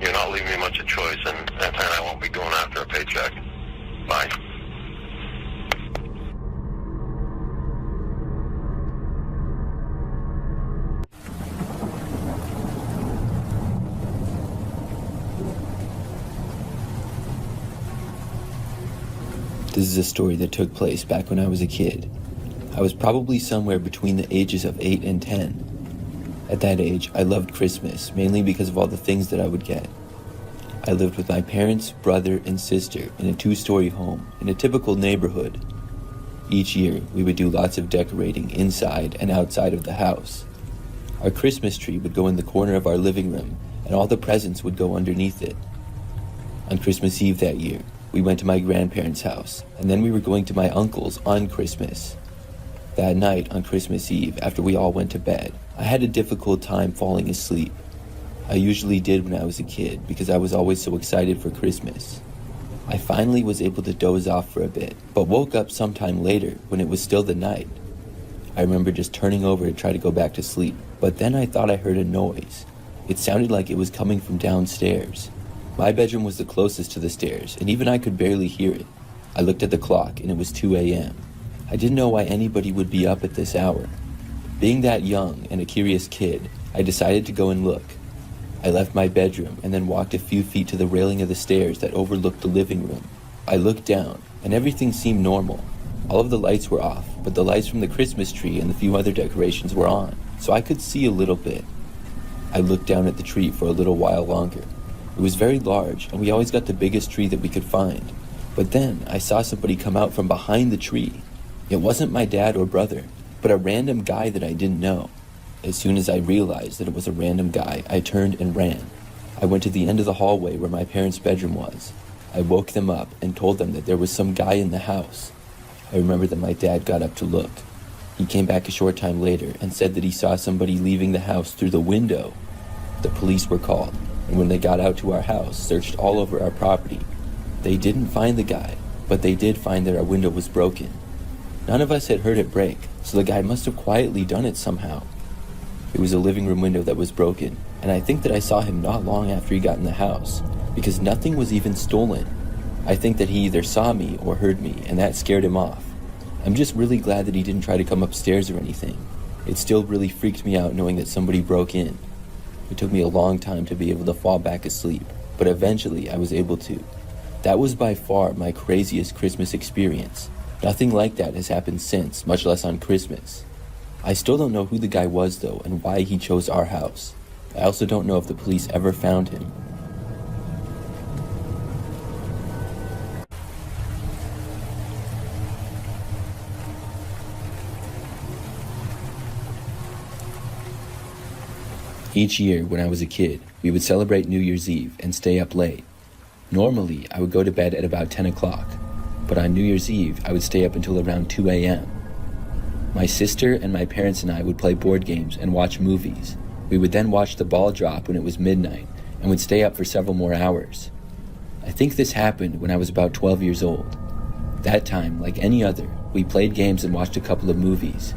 D: you're not leaving me much of choice, and I won't be going after a paycheck. Bye.
A: This is a story that took place back when I was a kid. I was probably somewhere between the ages of 8 and 10. At that age, I loved Christmas, mainly because of all the things that I would get. I lived with my parents, brother, and sister in a 2-story home in a typical neighborhood. Each year, we would do lots of decorating inside and outside of the house. Our Christmas tree would go in the corner of our living room, and all the presents would go underneath it. On Christmas Eve that year, we went to my grandparents' house, and then we were going to my uncle's on Christmas. That night, on Christmas Eve, after we all went to bed, I had a difficult time falling asleep. I usually did when I was a kid because I was always so excited for Christmas. I finally was able to doze off for a bit, but woke up sometime later when it was still the night. I remember just turning over to try to go back to sleep, but then I thought I heard a noise. It sounded like it was coming from downstairs. My bedroom was the closest to the stairs, and even I could barely hear it. I looked at the clock, and it was 2 a.m. I didn't know why anybody would be up at this hour. Being that young and a curious kid, I decided to go and look. I left my bedroom and then walked a few feet to the railing of the stairs that overlooked the living room. I looked down, and everything seemed normal. All of the lights were off, but the lights from the Christmas tree and the few other decorations were on, so I could see a little bit. I looked down at the tree for a little while longer. It was very large, and we always got the biggest tree that we could find. But then I saw somebody come out from behind the tree. It wasn't my dad or brother, but a random guy that I didn't know. As soon as I realized that it was a random guy, I turned and ran. I went to the end of the hallway where my parents' bedroom was. I woke them up and told them that there was some guy in the house. I remember that my dad got up to look. He came back a short time later and said that he saw somebody leaving the house through the window. The police were called, and when they got out to our house, searched all over our property. They didn't find the guy, but they did find that our window was broken. None of us had heard it break, so the guy must have quietly done it somehow. It was a living room window that was broken, and I think that I saw him not long after he got in the house, because nothing was even stolen. I think that he either saw me or heard me, and that scared him off. I'm just really glad that he didn't try to come upstairs or anything. It still really freaked me out knowing that somebody broke in. It took me a long time to be able to fall back asleep, but eventually I was able to. That was by far my craziest Christmas experience. Nothing like that has happened since, much less on Christmas. I still don't know who the guy was though, and why he chose our house. I also don't know if the police ever found him. Each year, when I was a kid, we would celebrate New Year's Eve and stay up late. Normally, I would go to bed at about 10 o'clock, but on New Year's Eve, I would stay up until around 2 a.m. My sister and my parents and I would play board games and watch movies. We would then watch the ball drop when it was midnight, and would stay up for several more hours. I think this happened when I was about 12 years old. That time, like any other, we played games and watched a couple of movies.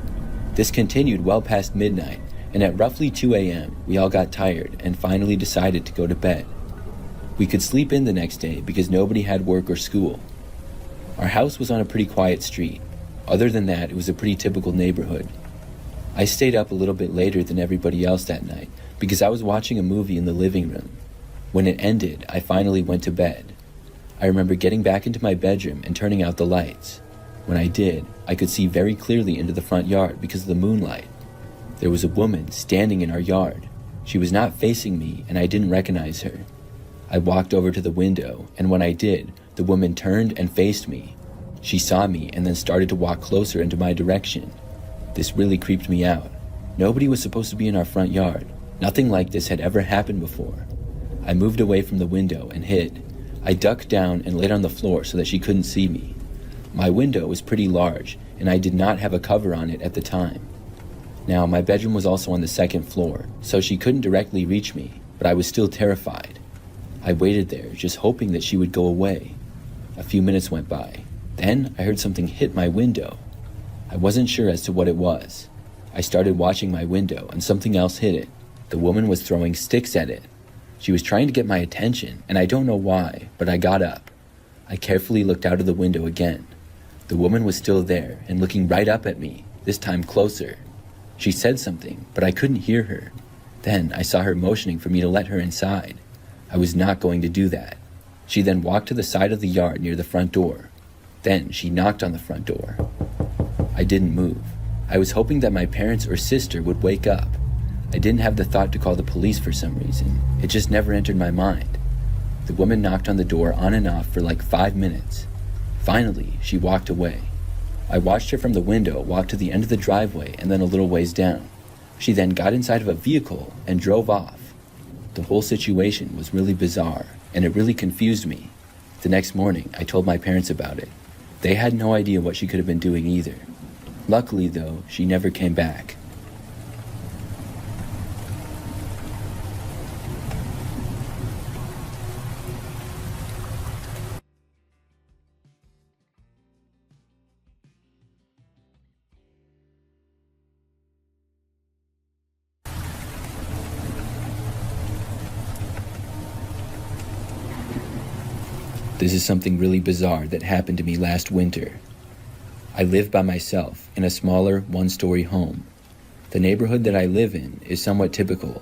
A: This continued well past midnight, and at roughly 2 a.m., we all got tired and finally decided to go to bed. We could sleep in the next day because nobody had work or school. Our house was on a pretty quiet street. Other than that, it was a pretty typical neighborhood. I stayed up a little bit later than everybody else that night because I was watching a movie in the living room. When it ended, I finally went to bed. I remember getting back into my bedroom and turning out the lights. When I did, I could see very clearly into the front yard because of the moonlight. There was a woman standing in our yard. She was not facing me, and I didn't recognize her. I walked over to the window, and when I did, the woman turned and faced me. She saw me and then started to walk closer into my direction. This really creeped me out. Nobody was supposed to be in our front yard. Nothing like this had ever happened before. I moved away from the window and hid. I ducked down and laid on the floor so that she couldn't see me. My window was pretty large, and I did not have a cover on it at the time. Now, my bedroom was also on the second floor, so she couldn't directly reach me, but I was still terrified. I waited there, just hoping that she would go away. A few minutes went by. Then I heard something hit my window. I wasn't sure as to what it was. I started watching my window, and something else hit it. The woman was throwing sticks at it. She was trying to get my attention, and I don't know why, but I got up. I carefully looked out of the window again. The woman was still there and looking right up at me, this time closer. She said something, but I couldn't hear her. Then I saw her motioning for me to let her inside. I was not going to do that. She then walked to the side of the yard near the front door. Then she knocked on the front door. I didn't move. I was hoping that my parents or sister would wake up. I didn't have the thought to call the police for some reason. It just never entered my mind. The woman knocked on the door on and off for like 5 minutes. Finally, she walked away. I watched her from the window walk to the end of the driveway and then a little ways down. She then got inside of a vehicle and drove off. The whole situation was really bizarre, and it really confused me. The next morning, I told my parents about it. They had no idea what she could have been doing either. Luckily, though, she never came back. This is something really bizarre that happened to me last winter. I live by myself in a smaller one-story home. The neighborhood that I live in is somewhat typical.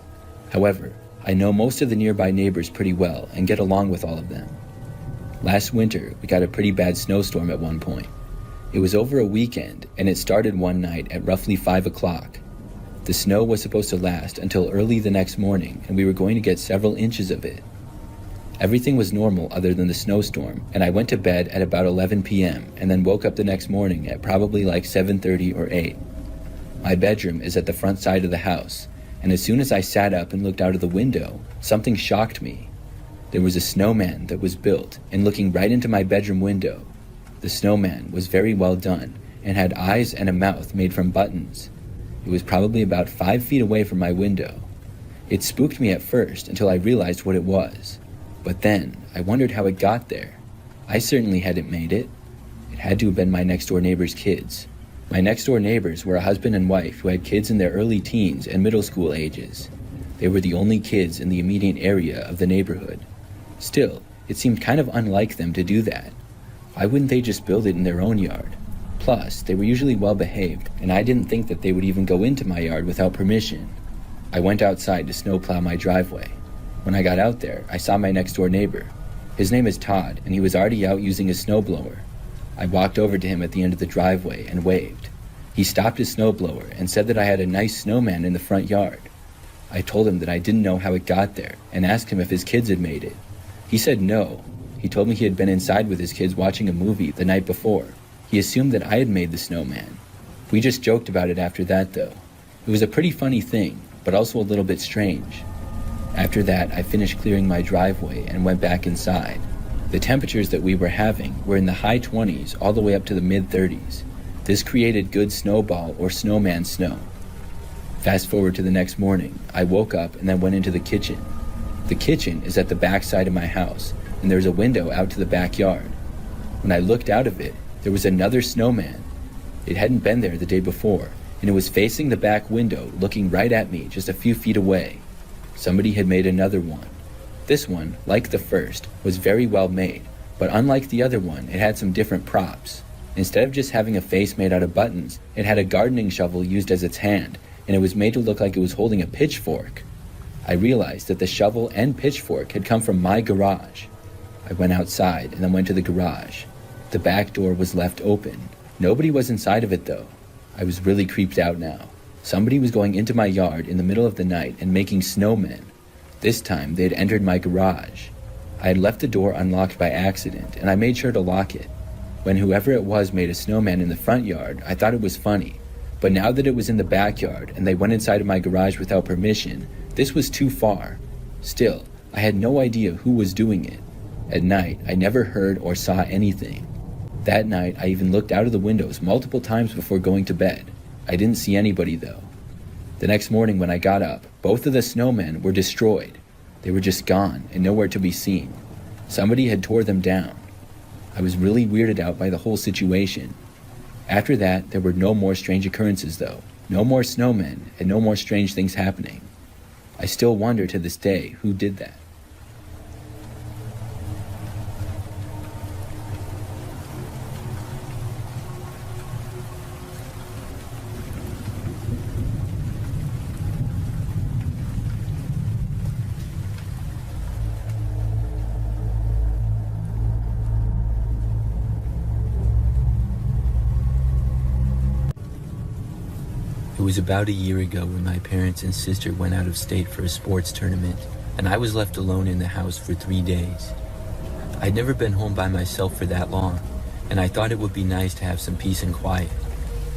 A: However, I know most of the nearby neighbors pretty well and get along with all of them. Last winter, we got a pretty bad snowstorm at one point. It was over a weekend, and it started one night at roughly 5 o'clock. The snow was supposed to last until early the next morning, and we were going to get several inches of it. Everything was normal other than the snowstorm, and I went to bed at about 11 p.m. and then woke up the next morning at probably like 7:30 or 8. My bedroom is at the front side of the house, and as soon as I sat up and looked out of the window, something shocked me. There was a snowman that was built and looking right into my bedroom window. The snowman was very well done and had eyes and a mouth made from buttons. It was probably about 5 feet away from my window. It spooked me at first until I realized what it was. But then, I wondered how it got there. I certainly hadn't made it. It had to have been my next-door neighbor's kids. My next-door neighbors were a husband and wife who had kids in their early teens and middle school ages. They were the only kids in the immediate area of the neighborhood. Still, it seemed kind of unlike them to do that. Why wouldn't they just build it in their own yard? Plus, they were usually well-behaved, and I didn't think that they would even go into my yard without permission. I went outside to snowplow my driveway. When I got out there, I saw my next-door neighbor. His name is Todd, and he was already out using his snowblower. I walked over to him at the end of the driveway and waved. He stopped his snowblower and said that I had a nice snowman in the front yard. I told him that I didn't know how it got there and asked him if his kids had made it. He said no. He told me he had been inside with his kids watching a movie the night before. He assumed that I had made the snowman. We just joked about it after that, though. It was a pretty funny thing, but also a little bit strange. After that, I finished clearing my driveway and went back inside. The temperatures that we were having were in the high 20s all the way up to the mid-30s. This created good snowball or snowman snow. Fast forward to the next morning, I woke up and then went into the kitchen. The kitchen is at the back side of my house, and there's a window out to the backyard. When I looked out of it, there was another snowman. It hadn't been there the day before, and it was facing the back window, looking right at me just a few feet away. Somebody had made another one. This one, like the first, was very well made, but unlike the other one, it had some different props. Instead of just having a face made out of buttons, it had a gardening shovel used as its hand, and it was made to look like it was holding a pitchfork. I realized that the shovel and pitchfork had come from my garage. I went outside and then went to the garage. The back door was left open. Nobody was inside of it though. I was really creeped out now. Somebody was going into my yard in the middle of the night and making snowmen. This time they had entered my garage. I had left the door unlocked by accident, and I made sure to lock it. When whoever it was made a snowman in the front yard, I thought it was funny. But now that it was in the backyard and they went inside of my garage without permission, this was too far. Still, I had no idea who was doing it. At night, I never heard or saw anything. That night, I even looked out of the windows multiple times before going to bed. I didn't see anybody though. The next morning when I got up, both of the snowmen were destroyed. They were just gone and nowhere to be seen. Somebody had tore them down. I was really weirded out by the whole situation. After that, there were no more strange occurrences though. No more snowmen and no more strange things happening. I still wonder to this day who did that. It was about a year ago when my parents and sister went out of state for a sports tournament, and I was left alone in the house for 3 days. I'd never been home by myself for that long, and I thought it would be nice to have some peace and quiet.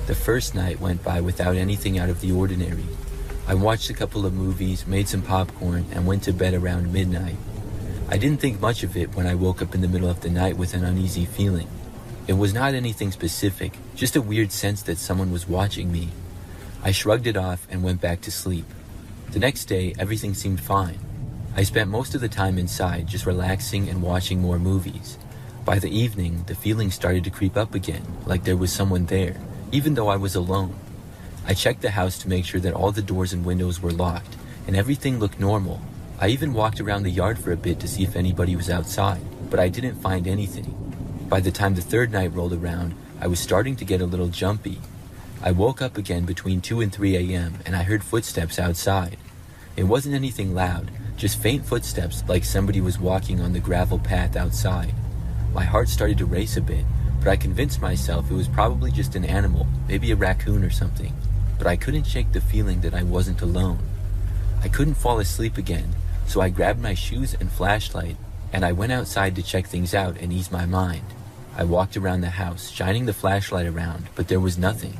A: The first night went by without anything out of the ordinary. I watched a couple of movies, made some popcorn, and went to bed around midnight. I didn't think much of it when I woke up in the middle of the night with an uneasy feeling. It was not anything specific, just a weird sense that someone was watching me. I shrugged it off and went back to sleep. The next day, everything seemed fine. I spent most of the time inside, just relaxing and watching more movies. By the evening, the feeling started to creep up again, like there was someone there, even though I was alone. I checked the house to make sure that all the doors and windows were locked, and everything looked normal. I even walked around the yard for a bit to see if anybody was outside, but I didn't find anything. By the time the third night rolled around, I was starting to get a little jumpy. I woke up again between 2 and 3 a.m. and I heard footsteps outside. It wasn't anything loud, just faint footsteps like somebody was walking on the gravel path outside. My heart started to race a bit, but I convinced myself it was probably just an animal, maybe a raccoon or something. But I couldn't shake the feeling that I wasn't alone. I couldn't fall asleep again, so I grabbed my shoes and flashlight, and I went outside to check things out and ease my mind. I walked around the house, shining the flashlight around, but there was nothing.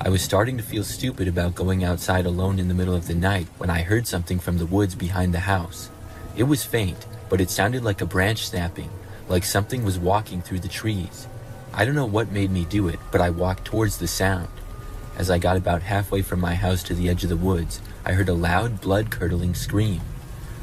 A: I was starting to feel stupid about going outside alone in the middle of the night when I heard something from the woods behind the house. It was faint, but it sounded like a branch snapping, like something was walking through the trees. I don't know what made me do it, but I walked towards the sound. As I got about halfway from my house to the edge of the woods, I heard a loud, blood-curdling scream.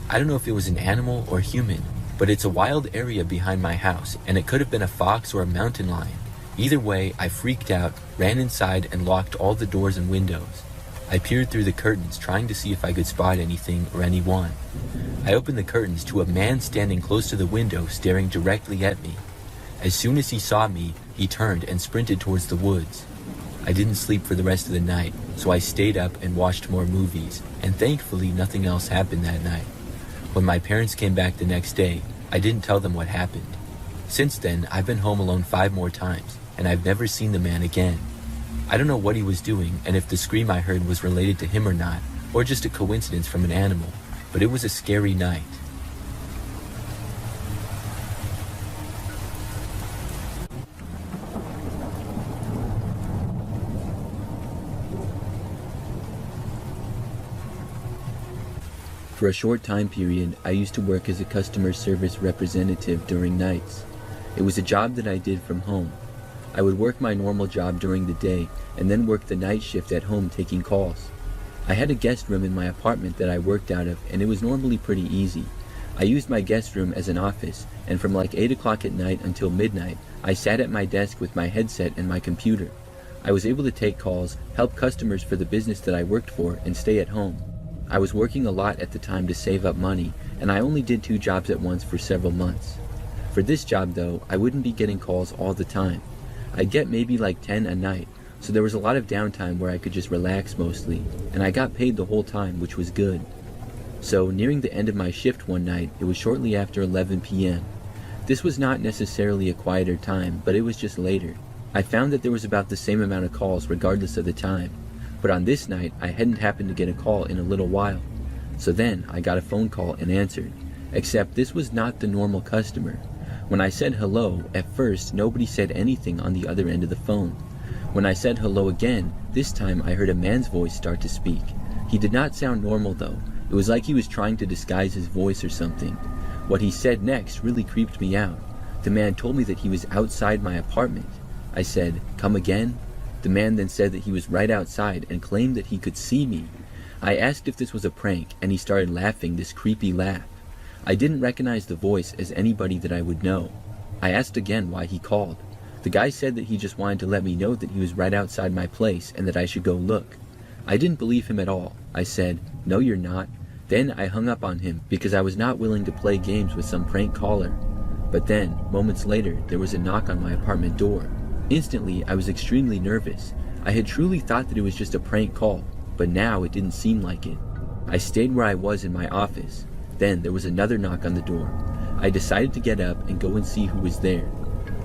A: I don't know if it was an animal or human, but it's a wild area behind my house, and it could have been a fox or a mountain lion. Either way, I freaked out, ran inside, and locked all the doors and windows. I peered through the curtains, trying to see if I could spot anything or anyone. I opened the curtains to a man standing close to the window, staring directly at me. As soon as he saw me, he turned and sprinted towards the woods. I didn't sleep for the rest of the night, so I stayed up and watched more movies, and thankfully nothing else happened that night. When my parents came back the next day, I didn't tell them what happened. Since then, I've been home alone 5 more times, and I've never seen the man again. I don't know what he was doing and if the scream I heard was related to him or not, or just a coincidence from an animal, but it was a scary night. For a short time period, I used to work as a customer service representative during nights. It was a job that I did from home. I would work my normal job during the day and then work the night shift at home taking calls. I had a guest room in my apartment that I worked out of, and it was normally pretty easy. I used my guest room as an office, and from like 8 o'clock at night until midnight, I sat at my desk with my headset and my computer. I was able to take calls, help customers for the business that I worked for, and stay at home. I was working a lot at the time to save up money, and I only did 2 jobs at once for several months. For this job though, I wouldn't be getting calls all the time. I'd get maybe like 10 a night, so there was a lot of downtime where I could just relax mostly, and I got paid the whole time, which was good. So, nearing the end of my shift one night, it was shortly after 11 p.m. This was not necessarily a quieter time, but it was just later. I found that there was about the same amount of calls regardless of the time, but on this night, I hadn't happened to get a call in a little while. So then, I got a phone call and answered, except this was not the normal customer. When I said hello, at first, nobody said anything on the other end of the phone. When I said hello again, this time I heard a man's voice start to speak. He did not sound normal though. It was like he was trying to disguise his voice or something. What he said next really creeped me out. The man told me that he was outside my apartment. I said, "Come again?" The man then said that he was right outside and claimed that he could see me. I asked if this was a prank, and he started laughing this creepy laugh. I didn't recognize the voice as anybody that I would know. I asked again why he called. The guy said that he just wanted to let me know that he was right outside my place and that I should go look. I didn't believe him at all. I said, "No, you're not." Then I hung up on him because I was not willing to play games with some prank caller. But then, moments later, there was a knock on my apartment door. Instantly, I was extremely nervous. I had truly thought that it was just a prank call, but now it didn't seem like it. I stayed where I was in my office. Then there was another knock on the door. I decided to get up and go and see who was there.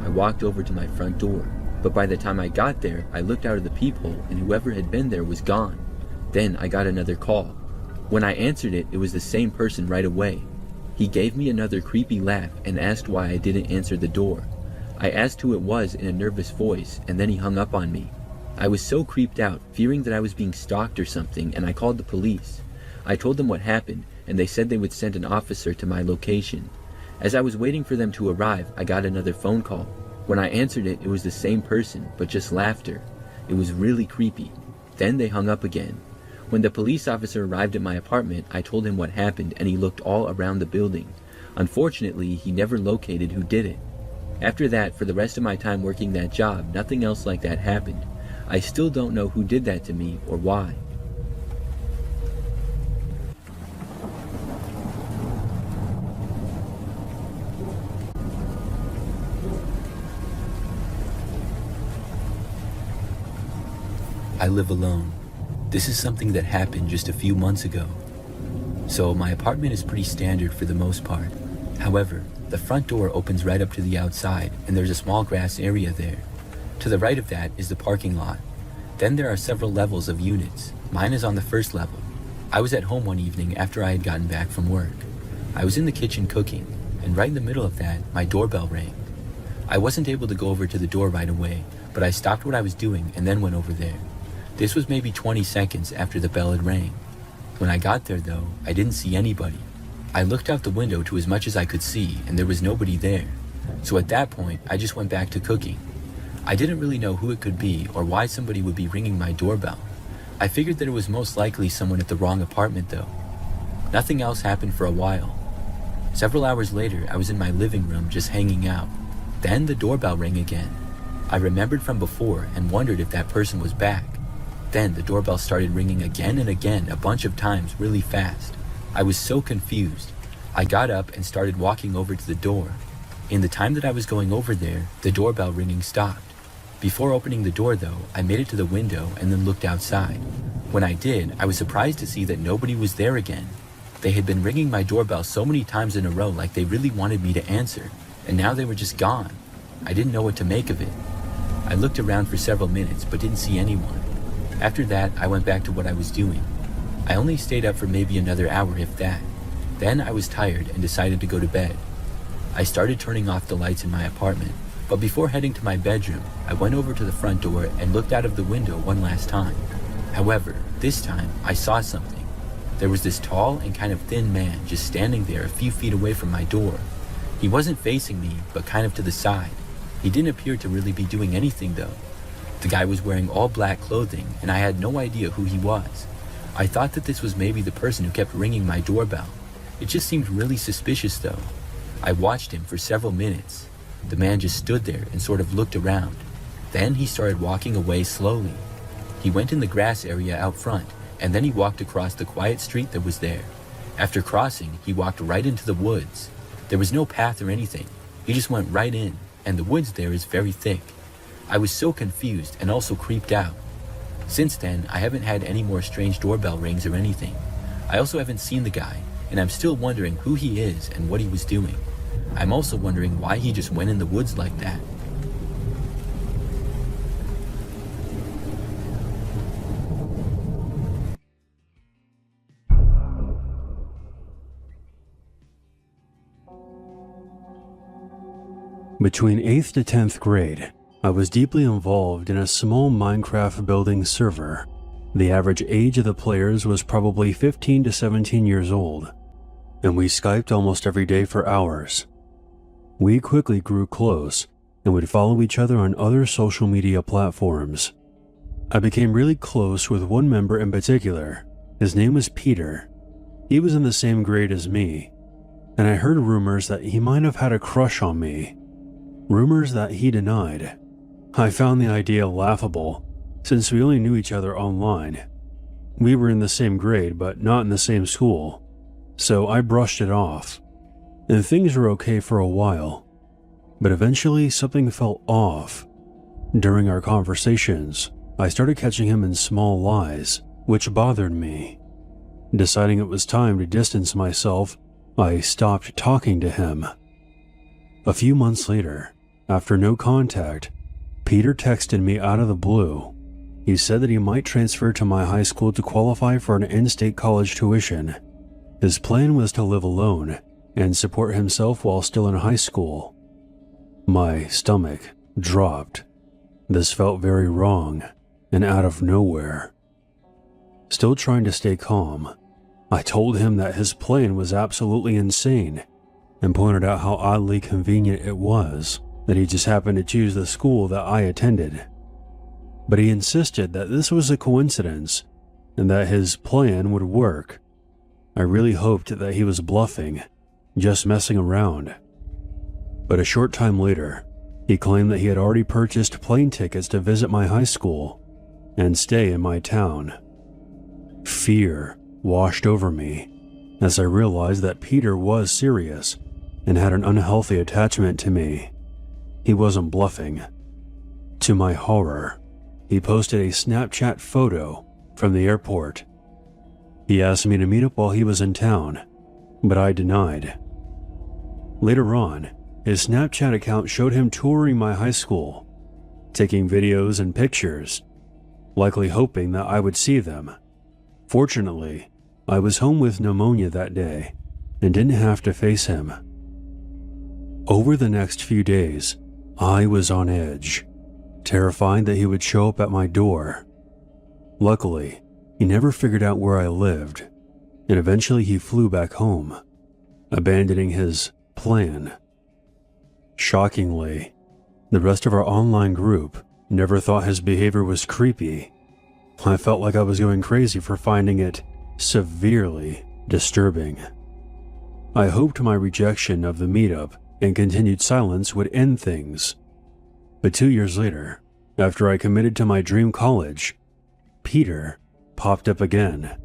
A: I walked over to my front door, but by the time I got there, I looked out of the peephole and whoever had been there was gone. Then I got another call. When I answered it, it was the same person right away. He gave me another creepy laugh and asked why I didn't answer the door. I asked who it was in a nervous voice, and then he hung up on me. I was so creeped out, fearing that I was being stalked or something, and I called the police. I told them what happened, and they said they would send an officer to my location. As I was waiting for them to arrive, I got another phone call. When I answered it, it was the same person, but just laughter. It was really creepy. Then they hung up again. When the police officer arrived at my apartment, I told him what happened and he looked all around the building. Unfortunately, he never located who did it. After that, for the rest of my time working that job, nothing else like that happened. I still don't know who did that to me or why. I live alone. This is something that happened just a few months ago. So my apartment is pretty standard for the most part. However, the front door opens right up to the outside and there's a small grass area there. To the right of that is the parking lot. Then there are several levels of units. Mine is on the first level. I was at home one evening after I had gotten back from work. I was in the kitchen cooking, and right in the middle of that, my doorbell rang. I wasn't able to go over to the door right away, but I stopped what I was doing and then went over there. This was maybe 20 seconds after the bell had rang. When I got there though, I didn't see anybody. I looked out the window to as much as I could see and there was nobody there. So at that point, I just went back to cooking. I didn't really know who it could be or why somebody would be ringing my doorbell. I figured that it was most likely someone at the wrong apartment though. Nothing else happened for a while. Several hours later, I was in my living room just hanging out. Then the doorbell rang again. I remembered from before and wondered if that person was back. Then the doorbell started ringing again and again a bunch of times really fast. I was so confused. I got up and started walking over to the door. In the time that I was going over there, the doorbell ringing stopped. Before opening the door though, I made it to the window and then looked outside. When I did, I was surprised to see that nobody was there again. They had been ringing my doorbell so many times in a row like they really wanted me to answer, and now they were just gone. I didn't know what to make of it. I looked around for several minutes but didn't see anyone. After that, I went back to what I was doing. I only stayed up for maybe another hour if that. Then I was tired and decided to go to bed. I started turning off the lights in my apartment, but before heading to my bedroom, I went over to the front door and looked out of the window one last time. However, this time I saw something. There was this tall and kind of thin man just standing there a few feet away from my door. He wasn't facing me, but kind of to the side. He didn't appear to really be doing anything though. The guy was wearing all black clothing and I had no idea who he was. I thought that this was maybe the person who kept ringing my doorbell. It just seemed really suspicious though. I watched him for several minutes. The man just stood there and sort of looked around. Then he started walking away slowly. He went in the grass area out front, and then he walked across the quiet street that was there. After crossing, he walked right into the woods. There was no path or anything. He just went right in, and the woods there is very thick. I was so confused and also creeped out. Since then, I haven't had any more strange doorbell rings or anything. I also haven't seen the guy, and I'm still wondering who he is and what he was doing. I'm also wondering why he just went in the woods like that.
C: Between 8th to 10th grade, I was deeply involved in a small Minecraft building server. The average age of the players was probably 15 to 17 years old, and we Skyped almost every day for hours. We quickly grew close and would follow each other on other social media platforms. I became really close with one member in particular. His name was Peter. He was in the same grade as me, and I heard rumors that he might have had a crush on me. Rumors that he denied. I found the idea laughable, since we only knew each other online. We were in the same grade, but not in the same school, so I brushed it off, and things were okay for a while. But eventually something felt off. During our conversations, I started catching him in small lies, which bothered me. Deciding it was time to distance myself, I stopped talking to him. A few months later, after no contact, Peter texted me out of the blue. He said that he might transfer to my high school to qualify for an in-state college tuition. His plan was to live alone and support himself while still in high school. My stomach dropped. This felt very wrong and out of nowhere. Still trying to stay calm, I told him that his plan was absolutely insane and pointed out how oddly convenient it was that he just happened to choose the school that I attended. But he insisted that this was a coincidence and that his plan would work. I really hoped that he was bluffing, just messing around. But a short time later, he claimed that he had already purchased plane tickets to visit my high school and stay in my town. Fear washed over me as I realized that Peter was serious and had an unhealthy attachment to me. He wasn't bluffing. To my horror, he posted a Snapchat photo from the airport. He asked me to meet up while he was in town, but I denied. Later on, his Snapchat account showed him touring my high school, taking videos and pictures, likely hoping that I would see them. Fortunately, I was home with pneumonia that day and didn't have to face him. Over the next few days, I was on edge, terrified that he would show up at my door. Luckily, he never figured out where I lived, and eventually he flew back home, abandoning his plan. Shockingly, the rest of our online group never thought his behavior was creepy. I felt like I was going crazy for finding it severely disturbing. I hoped my rejection of the meetup and continued silence would end things. But 2 years later, after I committed to my dream college, Peter popped up again.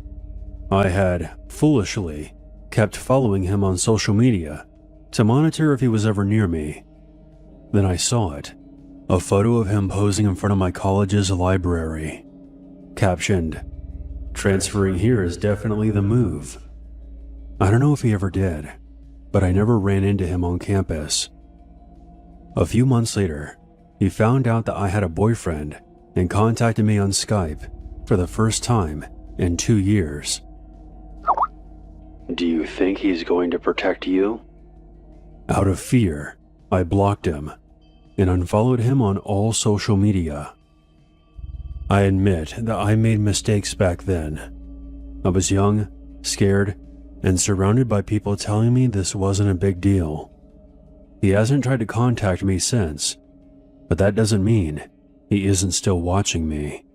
C: I had, foolishly, kept following him on social media to monitor if he was ever near me. Then I saw it, a photo of him posing in front of my college's library, captioned, "Transferring here is definitely the move." I don't know if he ever did, but I never ran into him on campus. A few months later, he found out that I had a boyfriend and contacted me on Skype for the first time in 2 years. "Do you think he's going to protect you?" Out of fear, I blocked him and unfollowed him on all social media. I admit that I made mistakes back then. I was young, scared, and surrounded by people telling me this wasn't a big deal. He hasn't tried to contact me since, but that doesn't mean he isn't still watching me.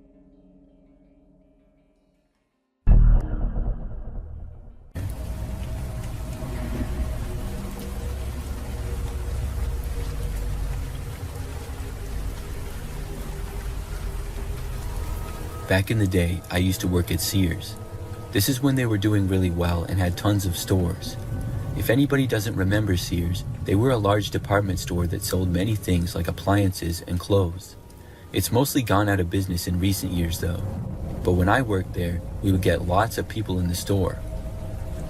A: Back in the day, I used to work at Sears. This is when they were doing really well and had tons of stores. If anybody doesn't remember Sears, they were a large department store that sold many things like appliances and clothes. It's mostly gone out of business in recent years though. But when I worked there, we would get lots of people in the store.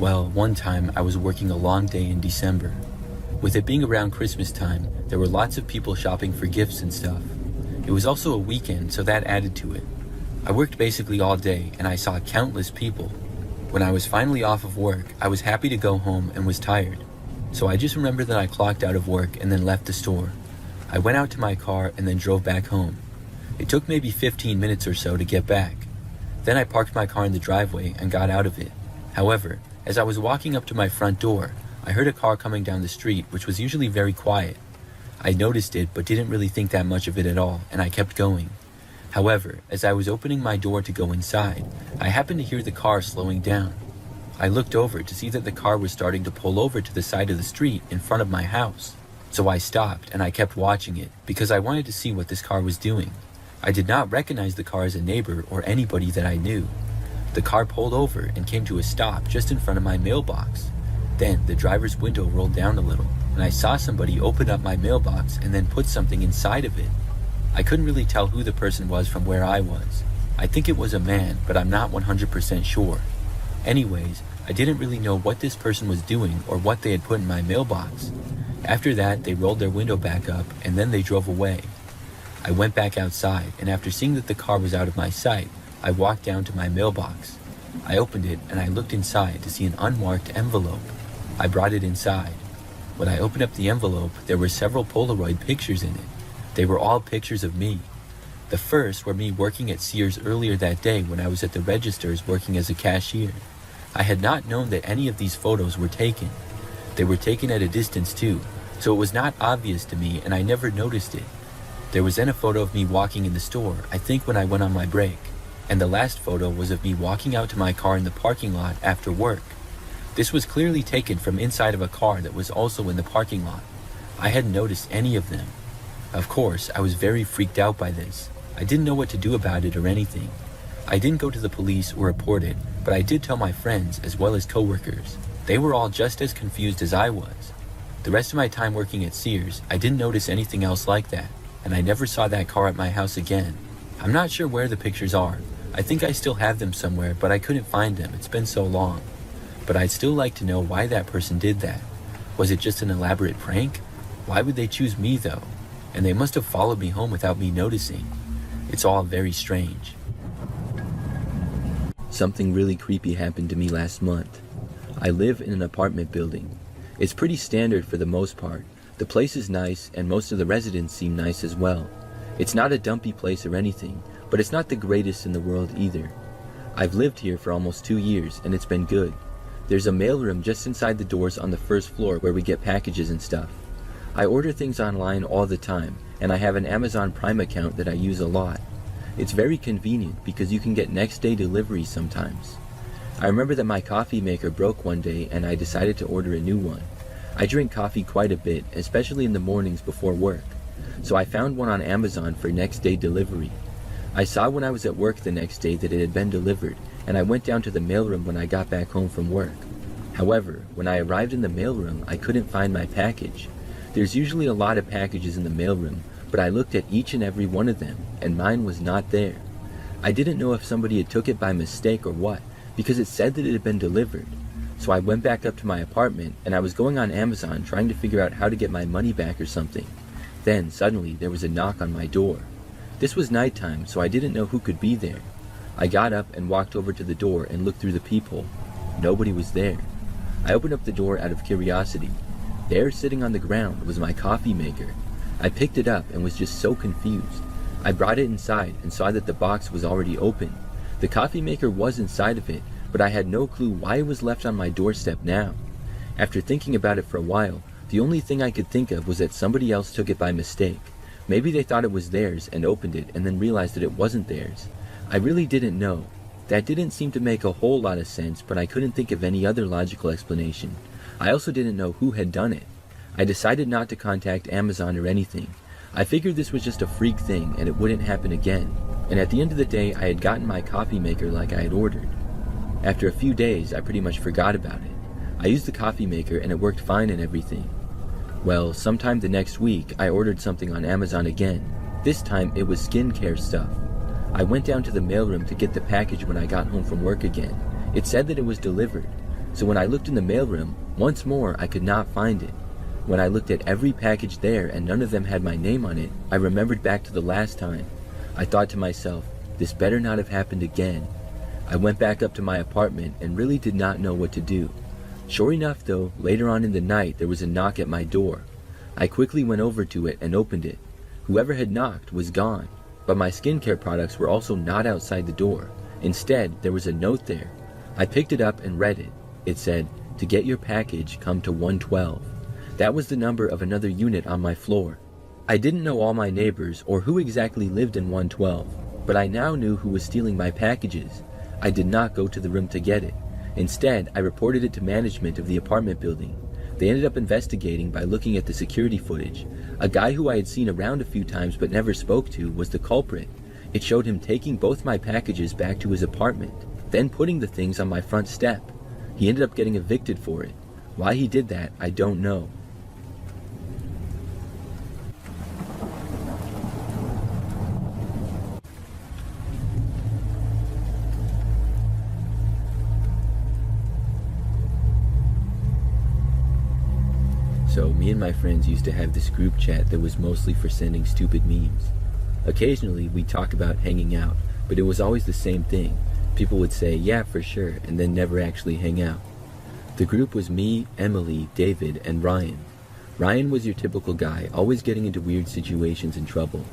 A: Well, one time I was working a long day in December. With it being around Christmas time, there were lots of people shopping for gifts and stuff. It was also a weekend, so that added to it. I worked basically all day and I saw countless people. When I was finally off of work, I was happy to go home and was tired. So I just remember that I clocked out of work and then left the store. I went out to my car and then drove back home. It took maybe 15 minutes or so to get back. Then I parked my car in the driveway and got out of it. However, as I was walking up to my front door, I heard a car coming down the street, which was usually very quiet. I noticed it but didn't really think that much of it at all, and I kept going. However, as I was opening my door to go inside, I happened to hear the car slowing down. I looked over to see that the car was starting to pull over to the side of the street in front of my house. So I stopped and I kept watching it because I wanted to see what this car was doing. I did not recognize the car as a neighbor or anybody that I knew. The car pulled over and came to a stop just in front of my mailbox. Then the driver's window rolled down a little and I saw somebody open up my mailbox and then put something inside of it. I couldn't really tell who the person was from where I was. I think it was a man, but I'm not 100% sure. Anyways, I didn't really know what this person was doing or what they had put in my mailbox. After that, they rolled their window back up and then they drove away. I went back outside, and after seeing that the car was out of my sight, I walked down to my mailbox. I opened it and I looked inside to see an unmarked envelope. I brought it inside. When I opened up the envelope, there were several Polaroid pictures in it. They were all pictures of me. The first were me working at Sears earlier that day when I was at the registers working as a cashier. I had not known that any of these photos were taken. They were taken at a distance too, so it was not obvious to me and I never noticed it. There was then a photo of me walking in the store, I think when I went on my break. And the last photo was of me walking out to my car in the parking lot after work. This was clearly taken from inside of a car that was also in the parking lot. I hadn't noticed any of them. Of course, I was very freaked out by this. I didn't know what to do about it or anything. I didn't go to the police or report it, but I did tell my friends as well as coworkers. They were all just as confused as I was. The rest of my time working at Sears, I didn't notice anything else like that, and I never saw that car at my house again. I'm not sure where the pictures are. I think I still have them somewhere, but I couldn't find them. It's been so long. But I'd still like to know why that person did that. Was it just an elaborate prank? Why would they choose me though? And they must have followed me home without me noticing. It's all very strange. Something really creepy happened to me last month. I live in an apartment building. It's pretty standard for the most part. The place is nice and most of the residents seem nice as well. It's not a dumpy place or anything, but it's not the greatest in the world either. I've lived here for almost 2 years and it's been good. There's a mailroom just inside the doors on the first floor where we get packages and stuff. I order things online all the time, and I have an Amazon Prime account that I use a lot. It's very convenient because you can get next day deliveries sometimes. I remember that my coffee maker broke one day and I decided to order a new one. I drink coffee quite a bit, especially in the mornings before work. So I found one on Amazon for next day delivery. I saw when I was at work the next day that it had been delivered, and I went down to the mailroom when I got back home from work. However, when I arrived in the mailroom, I couldn't find my package. There's usually a lot of packages in the mailroom, but I looked at each and every one of them, and mine was not there. I didn't know if somebody had took it by mistake or what, because it said that it had been delivered. So I went back up to my apartment, and I was going on Amazon trying to figure out how to get my money back or something. Then, suddenly, there was a knock on my door. This was nighttime, so I didn't know who could be there. I got up and walked over to the door and looked through the peephole. Nobody was there. I opened up the door out of curiosity. There, sitting on the ground, was my coffee maker. I picked it up and was just so confused. I brought it inside and saw that the box was already open. The coffee maker was inside of it, but I had no clue why it was left on my doorstep now. After thinking about it for a while, the only thing I could think of was that somebody else took it by mistake. Maybe they thought it was theirs and opened it and then realized that it wasn't theirs. I really didn't know. That didn't seem to make a whole lot of sense, but I couldn't think of any other logical explanation. I also didn't know who had done it. I decided not to contact Amazon or anything. I figured this was just a freak thing and it wouldn't happen again, and at the end of the day I had gotten my coffee maker like I had ordered. After a few days, I pretty much forgot about it. I used the coffee maker and it worked fine and everything. Well, sometime the next week, I ordered something on Amazon again. This time, it was skincare stuff. I went down to the mailroom to get the package when I got home from work again. It said that it was delivered. So when I looked in the mailroom, once more, I could not find it. When I looked at every package there and none of them had my name on it, I remembered back to the last time. I thought to myself, this better not have happened again. I went back up to my apartment and really did not know what to do. Sure enough though, later on in the night there was a knock at my door. I quickly went over to it and opened it. Whoever had knocked was gone, but my skincare products were also not outside the door. Instead, there was a note there. I picked it up and read it. It said, "To get your package, come to 112. That was the number of another unit on my floor. I didn't know all my neighbors or who exactly lived in 112, but I now knew who was stealing my packages. I did not go to the room to get it. Instead, I reported it to management of the apartment building. They ended up investigating by looking at the security footage. A guy who I had seen around a few times but never spoke to was the culprit. It showed him taking both my packages back to his apartment, then putting the things on my front step. He ended up getting evicted for it. Why he did that, I don't know." So me and my friends used to have this group chat that was mostly for sending stupid memes. Occasionally we'd talk about hanging out, but it was always the same thing. People would say, "Yeah, for sure," and then never actually hang out. The group was me, Emily, David, and Ryan. Ryan was your typical guy, always getting into weird situations and trouble.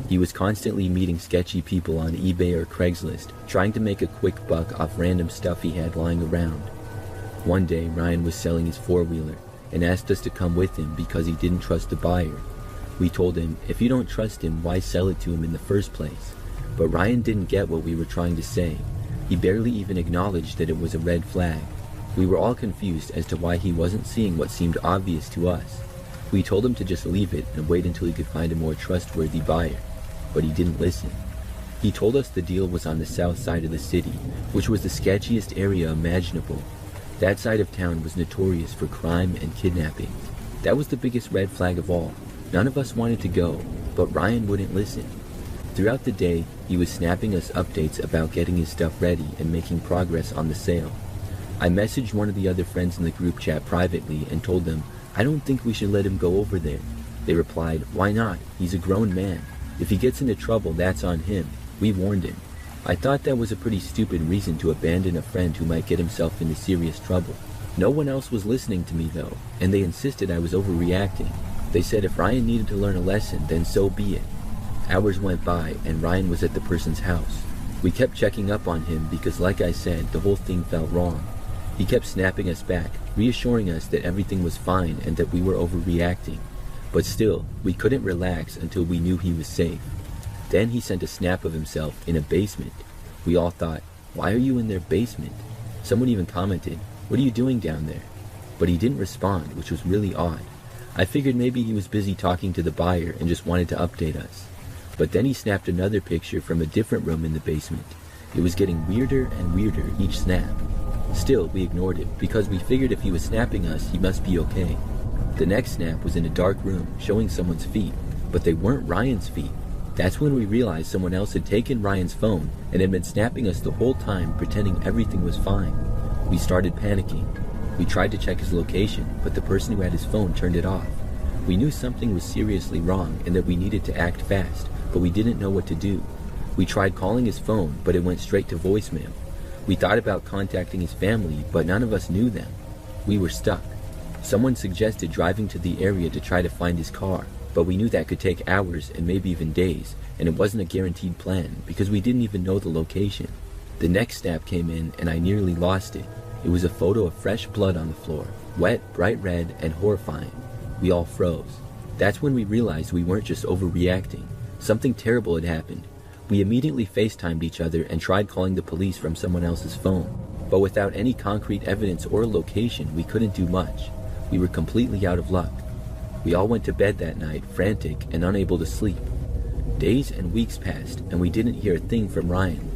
A: He was constantly meeting sketchy people on eBay or Craigslist, trying to make a quick buck off random stuff he had lying around. One day, Ryan was selling his four-wheeler and asked us to come with him because he didn't trust the buyer. We told him, if you don't trust him, why sell it to him in the first place? But Ryan didn't get what we were trying to say. He barely even acknowledged that it was a red flag. We were all confused as to why he wasn't seeing what seemed obvious to us. We told him to just leave it and wait until he could find a more trustworthy buyer, but he didn't listen. He told us the deal was on the south side of the city, which was the sketchiest area imaginable. That side of town was notorious for crime and kidnapping. That was the biggest red flag of all. None of us wanted to go, but Ryan wouldn't listen. Throughout the day, he was snapping us updates about getting his stuff ready and making progress on the sale. I messaged one of the other friends in the group chat privately and told them, I don't think we should let him go over there. They replied, why not? He's a grown man. If he gets into trouble, that's on him. We warned him. I thought that was a pretty stupid reason to abandon a friend who might get himself into serious trouble. No one else was listening to me though, and they insisted I was overreacting. They said if Ryan needed to learn a lesson, then so be it. Hours went by, and Ryan was at the person's house. We kept checking up on him because, like I said, the whole thing felt wrong. He kept snapping us back, reassuring us that everything was fine and that we were overreacting. But still, we couldn't relax until we knew he was safe. Then he sent a snap of himself in a basement. We all thought, why are you in their basement? Someone even commented, what are you doing down there? But he didn't respond, which was really odd. I figured maybe he was busy talking to the buyer and just wanted to update us. But then he snapped another picture from a different room in the basement. It was getting weirder and weirder each snap. Still, we ignored it because we figured if he was snapping us, he must be okay. The next snap was in a dark room showing someone's feet, but they weren't Ryan's feet. That's when we realized someone else had taken Ryan's phone and had been snapping us the whole time, pretending everything was fine. We started panicking. We tried to check his location, but the person who had his phone turned it off. We knew something was seriously wrong and that we needed to act fast, but we didn't know what to do. We tried calling his phone, but it went straight to voicemail. We thought about contacting his family, but none of us knew them. We were stuck. Someone suggested driving to the area to try to find his car, but we knew that could take hours and maybe even days, and it wasn't a guaranteed plan because we didn't even know the location. The next snap came in and I nearly lost it. It was a photo of fresh blood on the floor, wet, bright red, and horrifying. We all froze. That's when we realized we weren't just overreacting. Something terrible had happened. We immediately FaceTimed each other and tried calling the police from someone else's phone. But without any concrete evidence or location, we couldn't do much. We were completely out of luck. We all went to bed that night, frantic and unable to sleep. Days and weeks passed, and we didn't hear a thing from Ryan.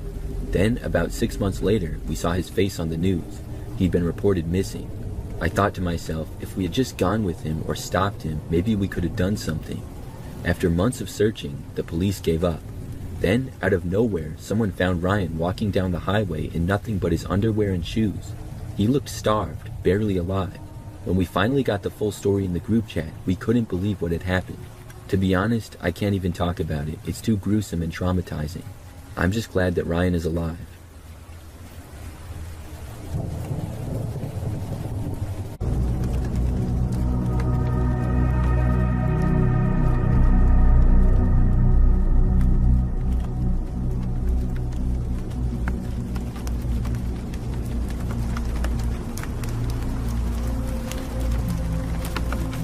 A: Then, about 6 months later, we saw his face on the news. He'd been reported missing. I thought to myself, if we had just gone with him or stopped him, maybe we could have done something. After months of searching, the police gave up. Then, out of nowhere, someone found Ryan walking down the highway in nothing but his underwear and shoes. He looked starved, barely alive. When we finally got the full story in the group chat, we couldn't believe what had happened. To be honest, I can't even talk about it. It's too gruesome and traumatizing. I'm just glad that Ryan is alive.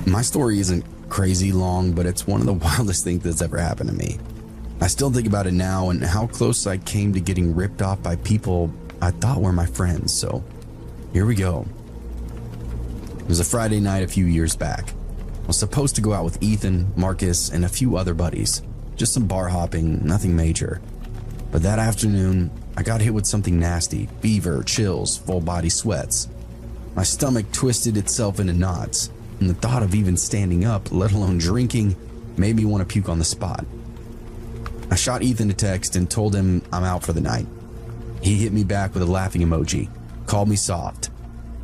B: My story isn't crazy long, but it's one of the wildest things that's ever happened to me. I still think about it now and how close I came to getting ripped off by people I thought were my friends, so here we go. It was a Friday night a few years back. I was supposed to go out with Ethan, Marcus, and a few other buddies. Just some bar hopping, nothing major. But that afternoon, I got hit with something nasty, fever, chills, full body sweats. My stomach twisted itself into knots, and the thought of even standing up, let alone drinking, made me want to puke on the spot. I shot Ethan a text and told him I'm out for the night. He hit me back with a laughing emoji, called me soft.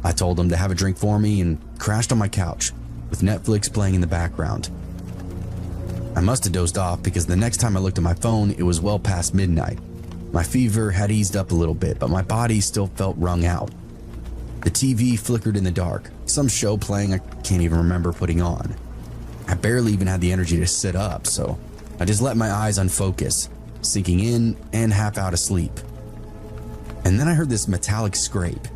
B: I told him to have a drink for me and crashed on my couch, with Netflix playing in the background. I must have dozed off because the next time I looked at my phone, it was well past midnight. My fever had eased up a little bit, but my body still felt wrung out. The TV flickered in the dark, some show playing I can't even remember putting on. I barely even had the energy to sit up, so I just let my eyes unfocus, sinking in and half out of sleep. And then I heard this metallic scrape.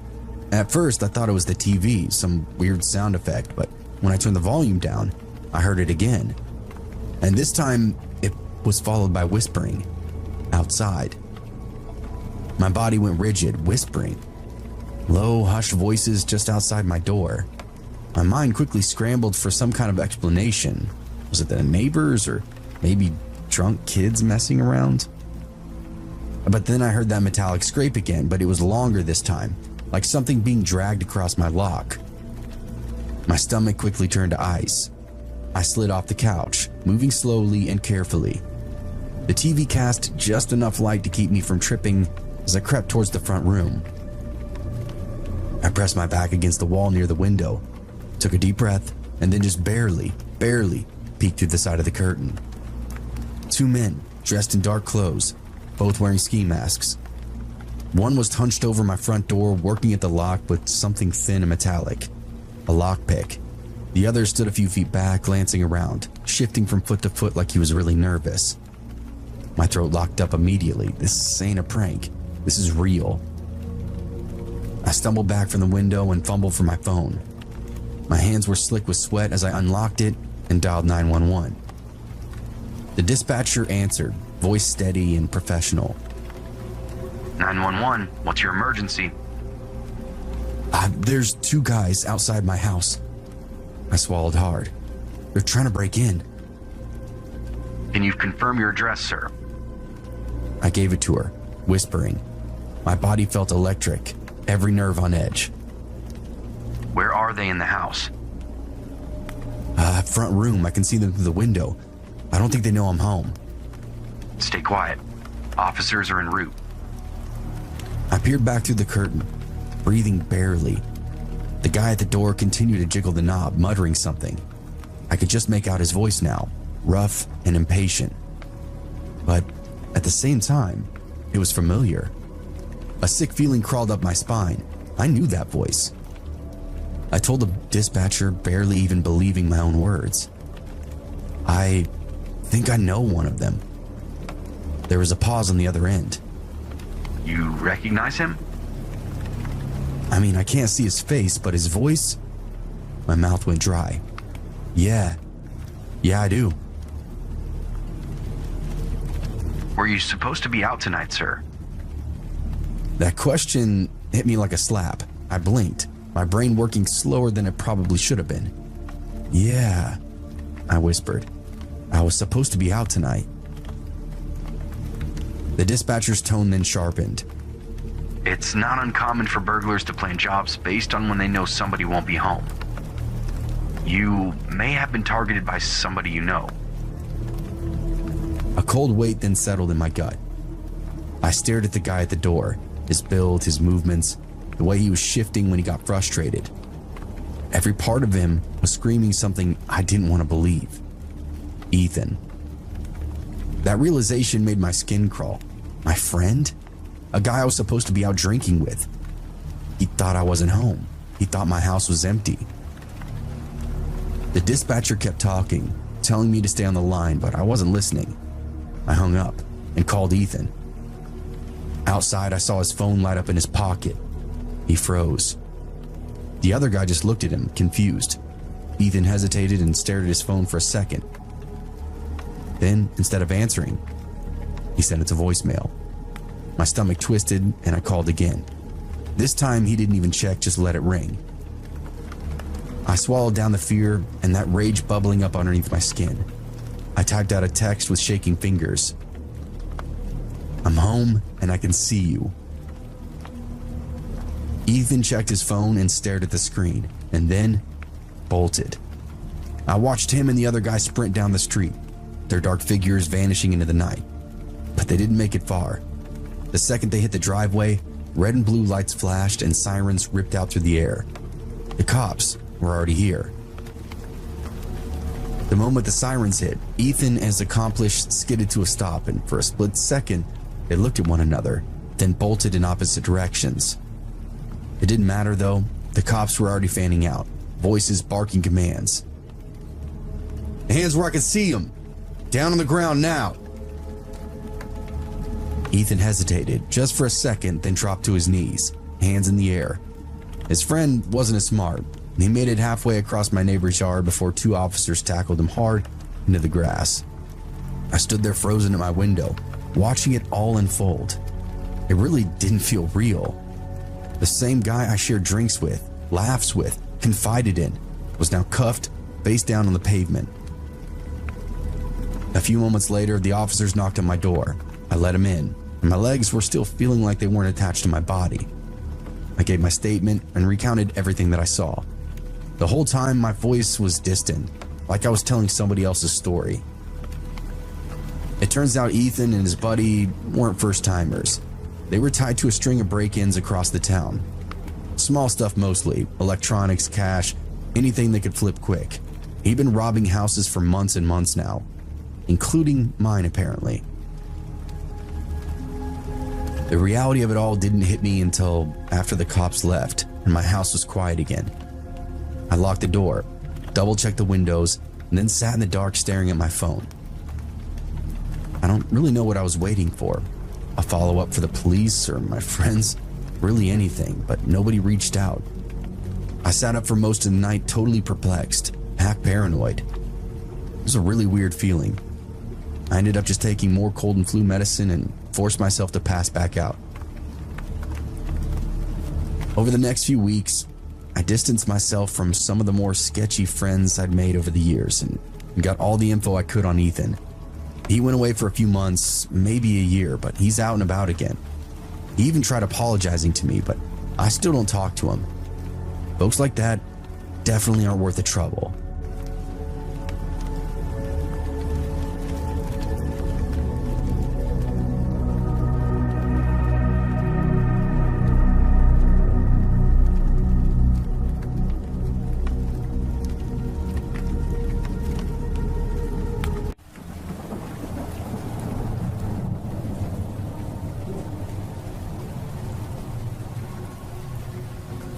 B: At first, I thought it was the TV, some weird sound effect, but when I turned the volume down, I heard it again. And this time, it was followed by whispering, outside. My body went rigid, whispering. Low, hushed voices just outside my door. My mind quickly scrambled for some kind of explanation. Was it the neighbors or maybe drunk kids messing around? But then I heard that metallic scrape again, but it was longer this time, like something being dragged across my lock. My stomach quickly turned to ice. I slid off the couch, moving slowly and carefully. The TV cast just enough light to keep me from tripping as I crept towards the front room. I pressed my back against the wall near the window, took a deep breath, and then just barely peeked through the side of the curtain. Two men, dressed in dark clothes, both wearing ski masks. One was hunched over my front door, working at the lock with something thin and metallic, a lockpick. The other stood a few feet back, glancing around, shifting from foot to foot like he was really nervous. My throat locked up immediately. This ain't a prank. This is real. I stumbled back from the window and fumbled for my phone. My hands were slick with sweat as I unlocked it and dialed 911. The dispatcher answered, voice steady and professional.
E: 911, what's your emergency?
B: There's two guys outside my house. I swallowed hard. They're trying to break in.
E: Can you confirm your address, sir?
B: I gave it to her, whispering. My body felt electric, every nerve on edge.
E: Where are they in the house?
B: Front room. I can see them through the window. I don't think they know I'm home.
E: Stay quiet. Officers are en route.
B: I peered back through the curtain, breathing barely. The guy at the door continued to jiggle the knob, muttering something. I could just make out his voice now, rough and impatient. But at the same time, it was familiar. A sick feeling crawled up my spine. I knew that voice. I told the dispatcher, barely even believing my own words. I think I know one of them. There was a pause on the other end.
E: You recognize him?
B: I mean, I can't see his face, but his voice? My mouth went dry. Yeah, I do.
E: Were you supposed to be out tonight, sir?
B: That question hit me like a slap. I blinked, my brain working slower than it probably should have been. Yeah, I whispered. I was supposed to be out tonight. The dispatcher's tone then sharpened.
E: It's not uncommon for burglars to plan jobs based on when they know somebody won't be home. You may have been targeted by somebody you know.
B: A cold weight then settled in my gut. I stared at the guy at the door, his build, his movements, the way he was shifting when he got frustrated. Every part of him was screaming something I didn't want to believe. Ethan. That realization made my skin crawl. My friend? A guy I was supposed to be out drinking with. He thought I wasn't home. He thought my house was empty. The dispatcher kept talking, telling me to stay on the line, but I wasn't listening. I hung up and called Ethan. Outside, I saw his phone light up in his pocket. He froze. The other guy just looked at him, confused. Ethan hesitated and stared at his phone for a second. Then, instead of answering, he sent it to voicemail. My stomach twisted and I called again. This time he didn't even check, just let it ring. I swallowed down the fear and that rage bubbling up underneath my skin. I typed out a text with shaking fingers. I'm home and I can see you. Ethan checked his phone and stared at the screen, and then bolted. I watched him and the other guy sprint down the street, their dark figures vanishing into the night. But they didn't make it far. The second they hit the driveway, red and blue lights flashed and sirens ripped out through the air. The cops were already here. The moment the sirens hit, Ethan and his accomplice skidded to a stop, and for a split second, they looked at one another, then bolted in opposite directions. It didn't matter though, the cops were already fanning out, voices barking commands. Hands where I can see them! Down on the ground now! Ethan hesitated just for a second, then dropped to his knees, hands in the air. His friend wasn't as smart. He made it halfway across my neighbor's yard before two officers tackled him hard into the grass. I stood there frozen at my window, watching it all unfold. It really didn't feel real. The same guy I shared drinks with, laughs with, confided in, was now cuffed, face down on the pavement. A few moments later, the officers knocked on my door. I let him in, and my legs were still feeling like they weren't attached to my body. I gave my statement and recounted everything that I saw. The whole time, my voice was distant, like I was telling somebody else's story. It turns out Ethan and his buddy weren't first-timers. They were tied to a string of break-ins across the town. Small stuff mostly, electronics, cash, anything they could flip quick. He'd been robbing houses for months and months now, including mine apparently. The reality of it all didn't hit me until after the cops left and my house was quiet again. I locked the door, double-checked the windows, and then sat in the dark staring at my phone. I don't really know what I was waiting for. A follow-up for the police or my friends, really anything, but nobody reached out. I sat up for most of the night totally perplexed, half paranoid. It was a really weird feeling. I ended up just taking more cold and flu medicine and forced myself to pass back out. Over the next few weeks, I distanced myself from some of the more sketchy friends I'd made over the years and got all the info I could on Ethan. He went away for a few months, maybe a year, but he's out and about again. He even tried apologizing to me, but I still don't talk to him. Folks like that definitely aren't worth the trouble.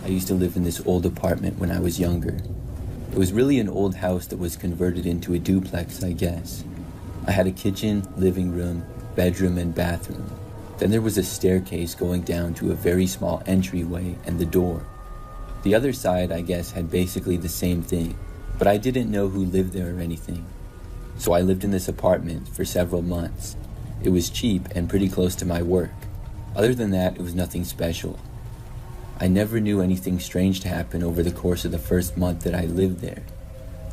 A: I used to live in this old apartment when I was younger. It was really an old house that was converted into a duplex, I guess. I had a kitchen, living room, bedroom, and bathroom. Then there was a staircase going down to a very small entryway and the door. The other side, I guess, had basically the same thing, but I didn't know who lived there or anything. So I lived in this apartment for several months. It was cheap and pretty close to my work. Other than that, it was nothing special. I never knew anything strange to happen over the course of the first month that I lived there.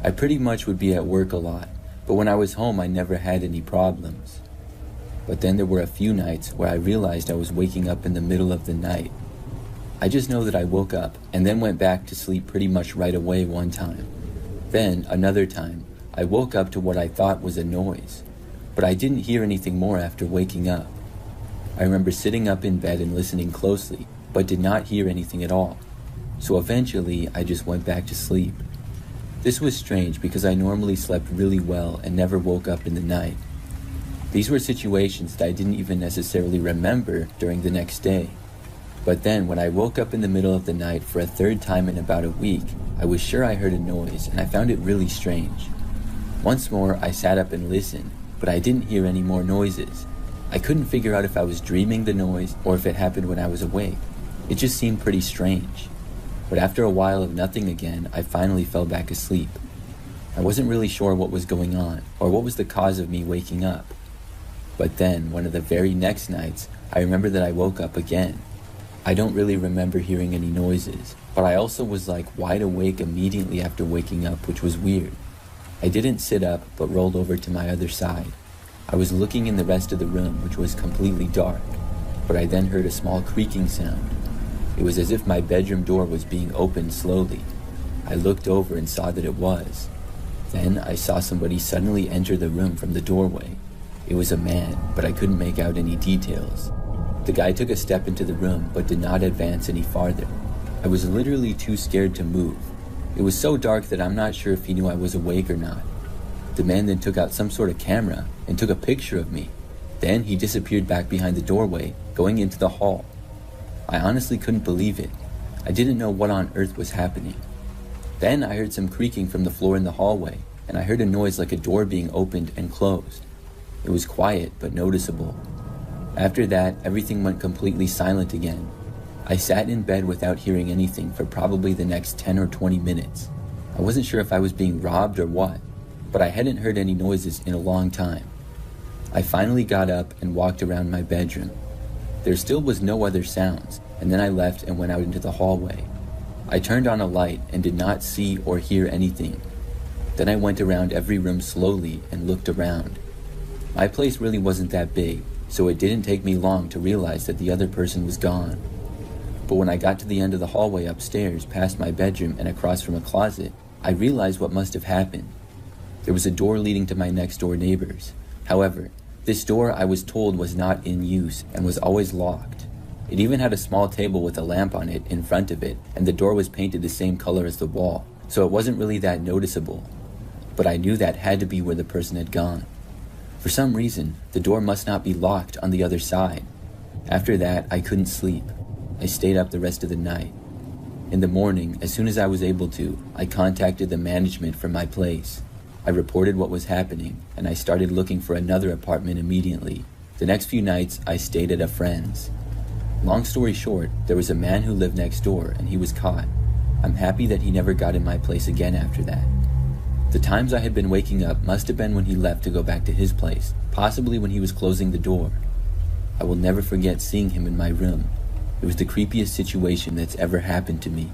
A: I pretty much would be at work a lot, but when I was home I never had any problems. But then there were a few nights where I realized I was waking up in the middle of the night. I just know that I woke up and then went back to sleep pretty much right away one time. Then, another time, I woke up to what I thought was a noise, but I didn't hear anything more after waking up. I remember sitting up in bed and listening closely, but did not hear anything at all. So eventually, I just went back to sleep. This was strange because I normally slept really well and never woke up in the night. These were situations that I didn't even necessarily remember during the next day. But then, when I woke up in the middle of the night for a third time in about a week, I was sure I heard a noise, and I found it really strange. Once more, I sat up and listened, but I didn't hear any more noises. I couldn't figure out if I was dreaming the noise or if it happened when I was awake. It just seemed pretty strange. But after a while of nothing again, I finally fell back asleep. I wasn't really sure what was going on, or what was the cause of me waking up. But then, one of the very next nights, I remember that I woke up again. I don't really remember hearing any noises, but I also was like wide awake immediately after waking up, which was weird. I didn't sit up, but rolled over to my other side. I was looking in the rest of the room, which was completely dark, but I then heard a small creaking sound. It was as if my bedroom door was being opened slowly. I looked over and saw that it was. Then I saw somebody suddenly enter the room from the doorway. It was a man, but I couldn't make out any details. The guy took a step into the room, but did not advance any farther. I was literally too scared to move. It was so dark that I'm not sure if he knew I was awake or not. The man then took out some sort of camera and took a picture of me. Then he disappeared back behind the doorway, going into the hall. I honestly couldn't believe it. I didn't know what on earth was happening. Then I heard some creaking from the floor in the hallway, and I heard a noise like a door being opened and closed. It was quiet, but noticeable. After that, everything went completely silent again. I sat in bed without hearing anything for probably the next 10 or 20 minutes. I wasn't sure if I was being robbed or what, but I hadn't heard any noises in a long time. I finally got up and walked around my bedroom. There still was no other sounds, and then I left and went out into the hallway. I turned on a light and did not see or hear anything. Then I went around every room slowly and looked around. My place really wasn't that big, so it didn't take me long to realize that the other person was gone. But when I got to the end of the hallway upstairs, past my bedroom and across from a closet, I realized what must have happened. There was a door leading to my next door neighbors. However, this door I was told was not in use and was always locked. It even had a small table with a lamp on it in front of it, and the door was painted the same color as the wall, so it wasn't really that noticeable. But I knew that had to be where the person had gone. For some reason, the door must not be locked on the other side. After that, I couldn't sleep. I stayed up the rest of the night. In the morning, as soon as I was able to, I contacted the management from my place. I reported what was happening, and I started looking for another apartment immediately. The next few nights, I stayed at a friend's. Long story short, there was a man who lived next door, and he was caught. I'm happy that he never got in my place again after that. The times I had been waking up must have been when he left to go back to his place, possibly when he was closing the door. I will never forget seeing him in my room. It was the creepiest situation that's ever happened to me.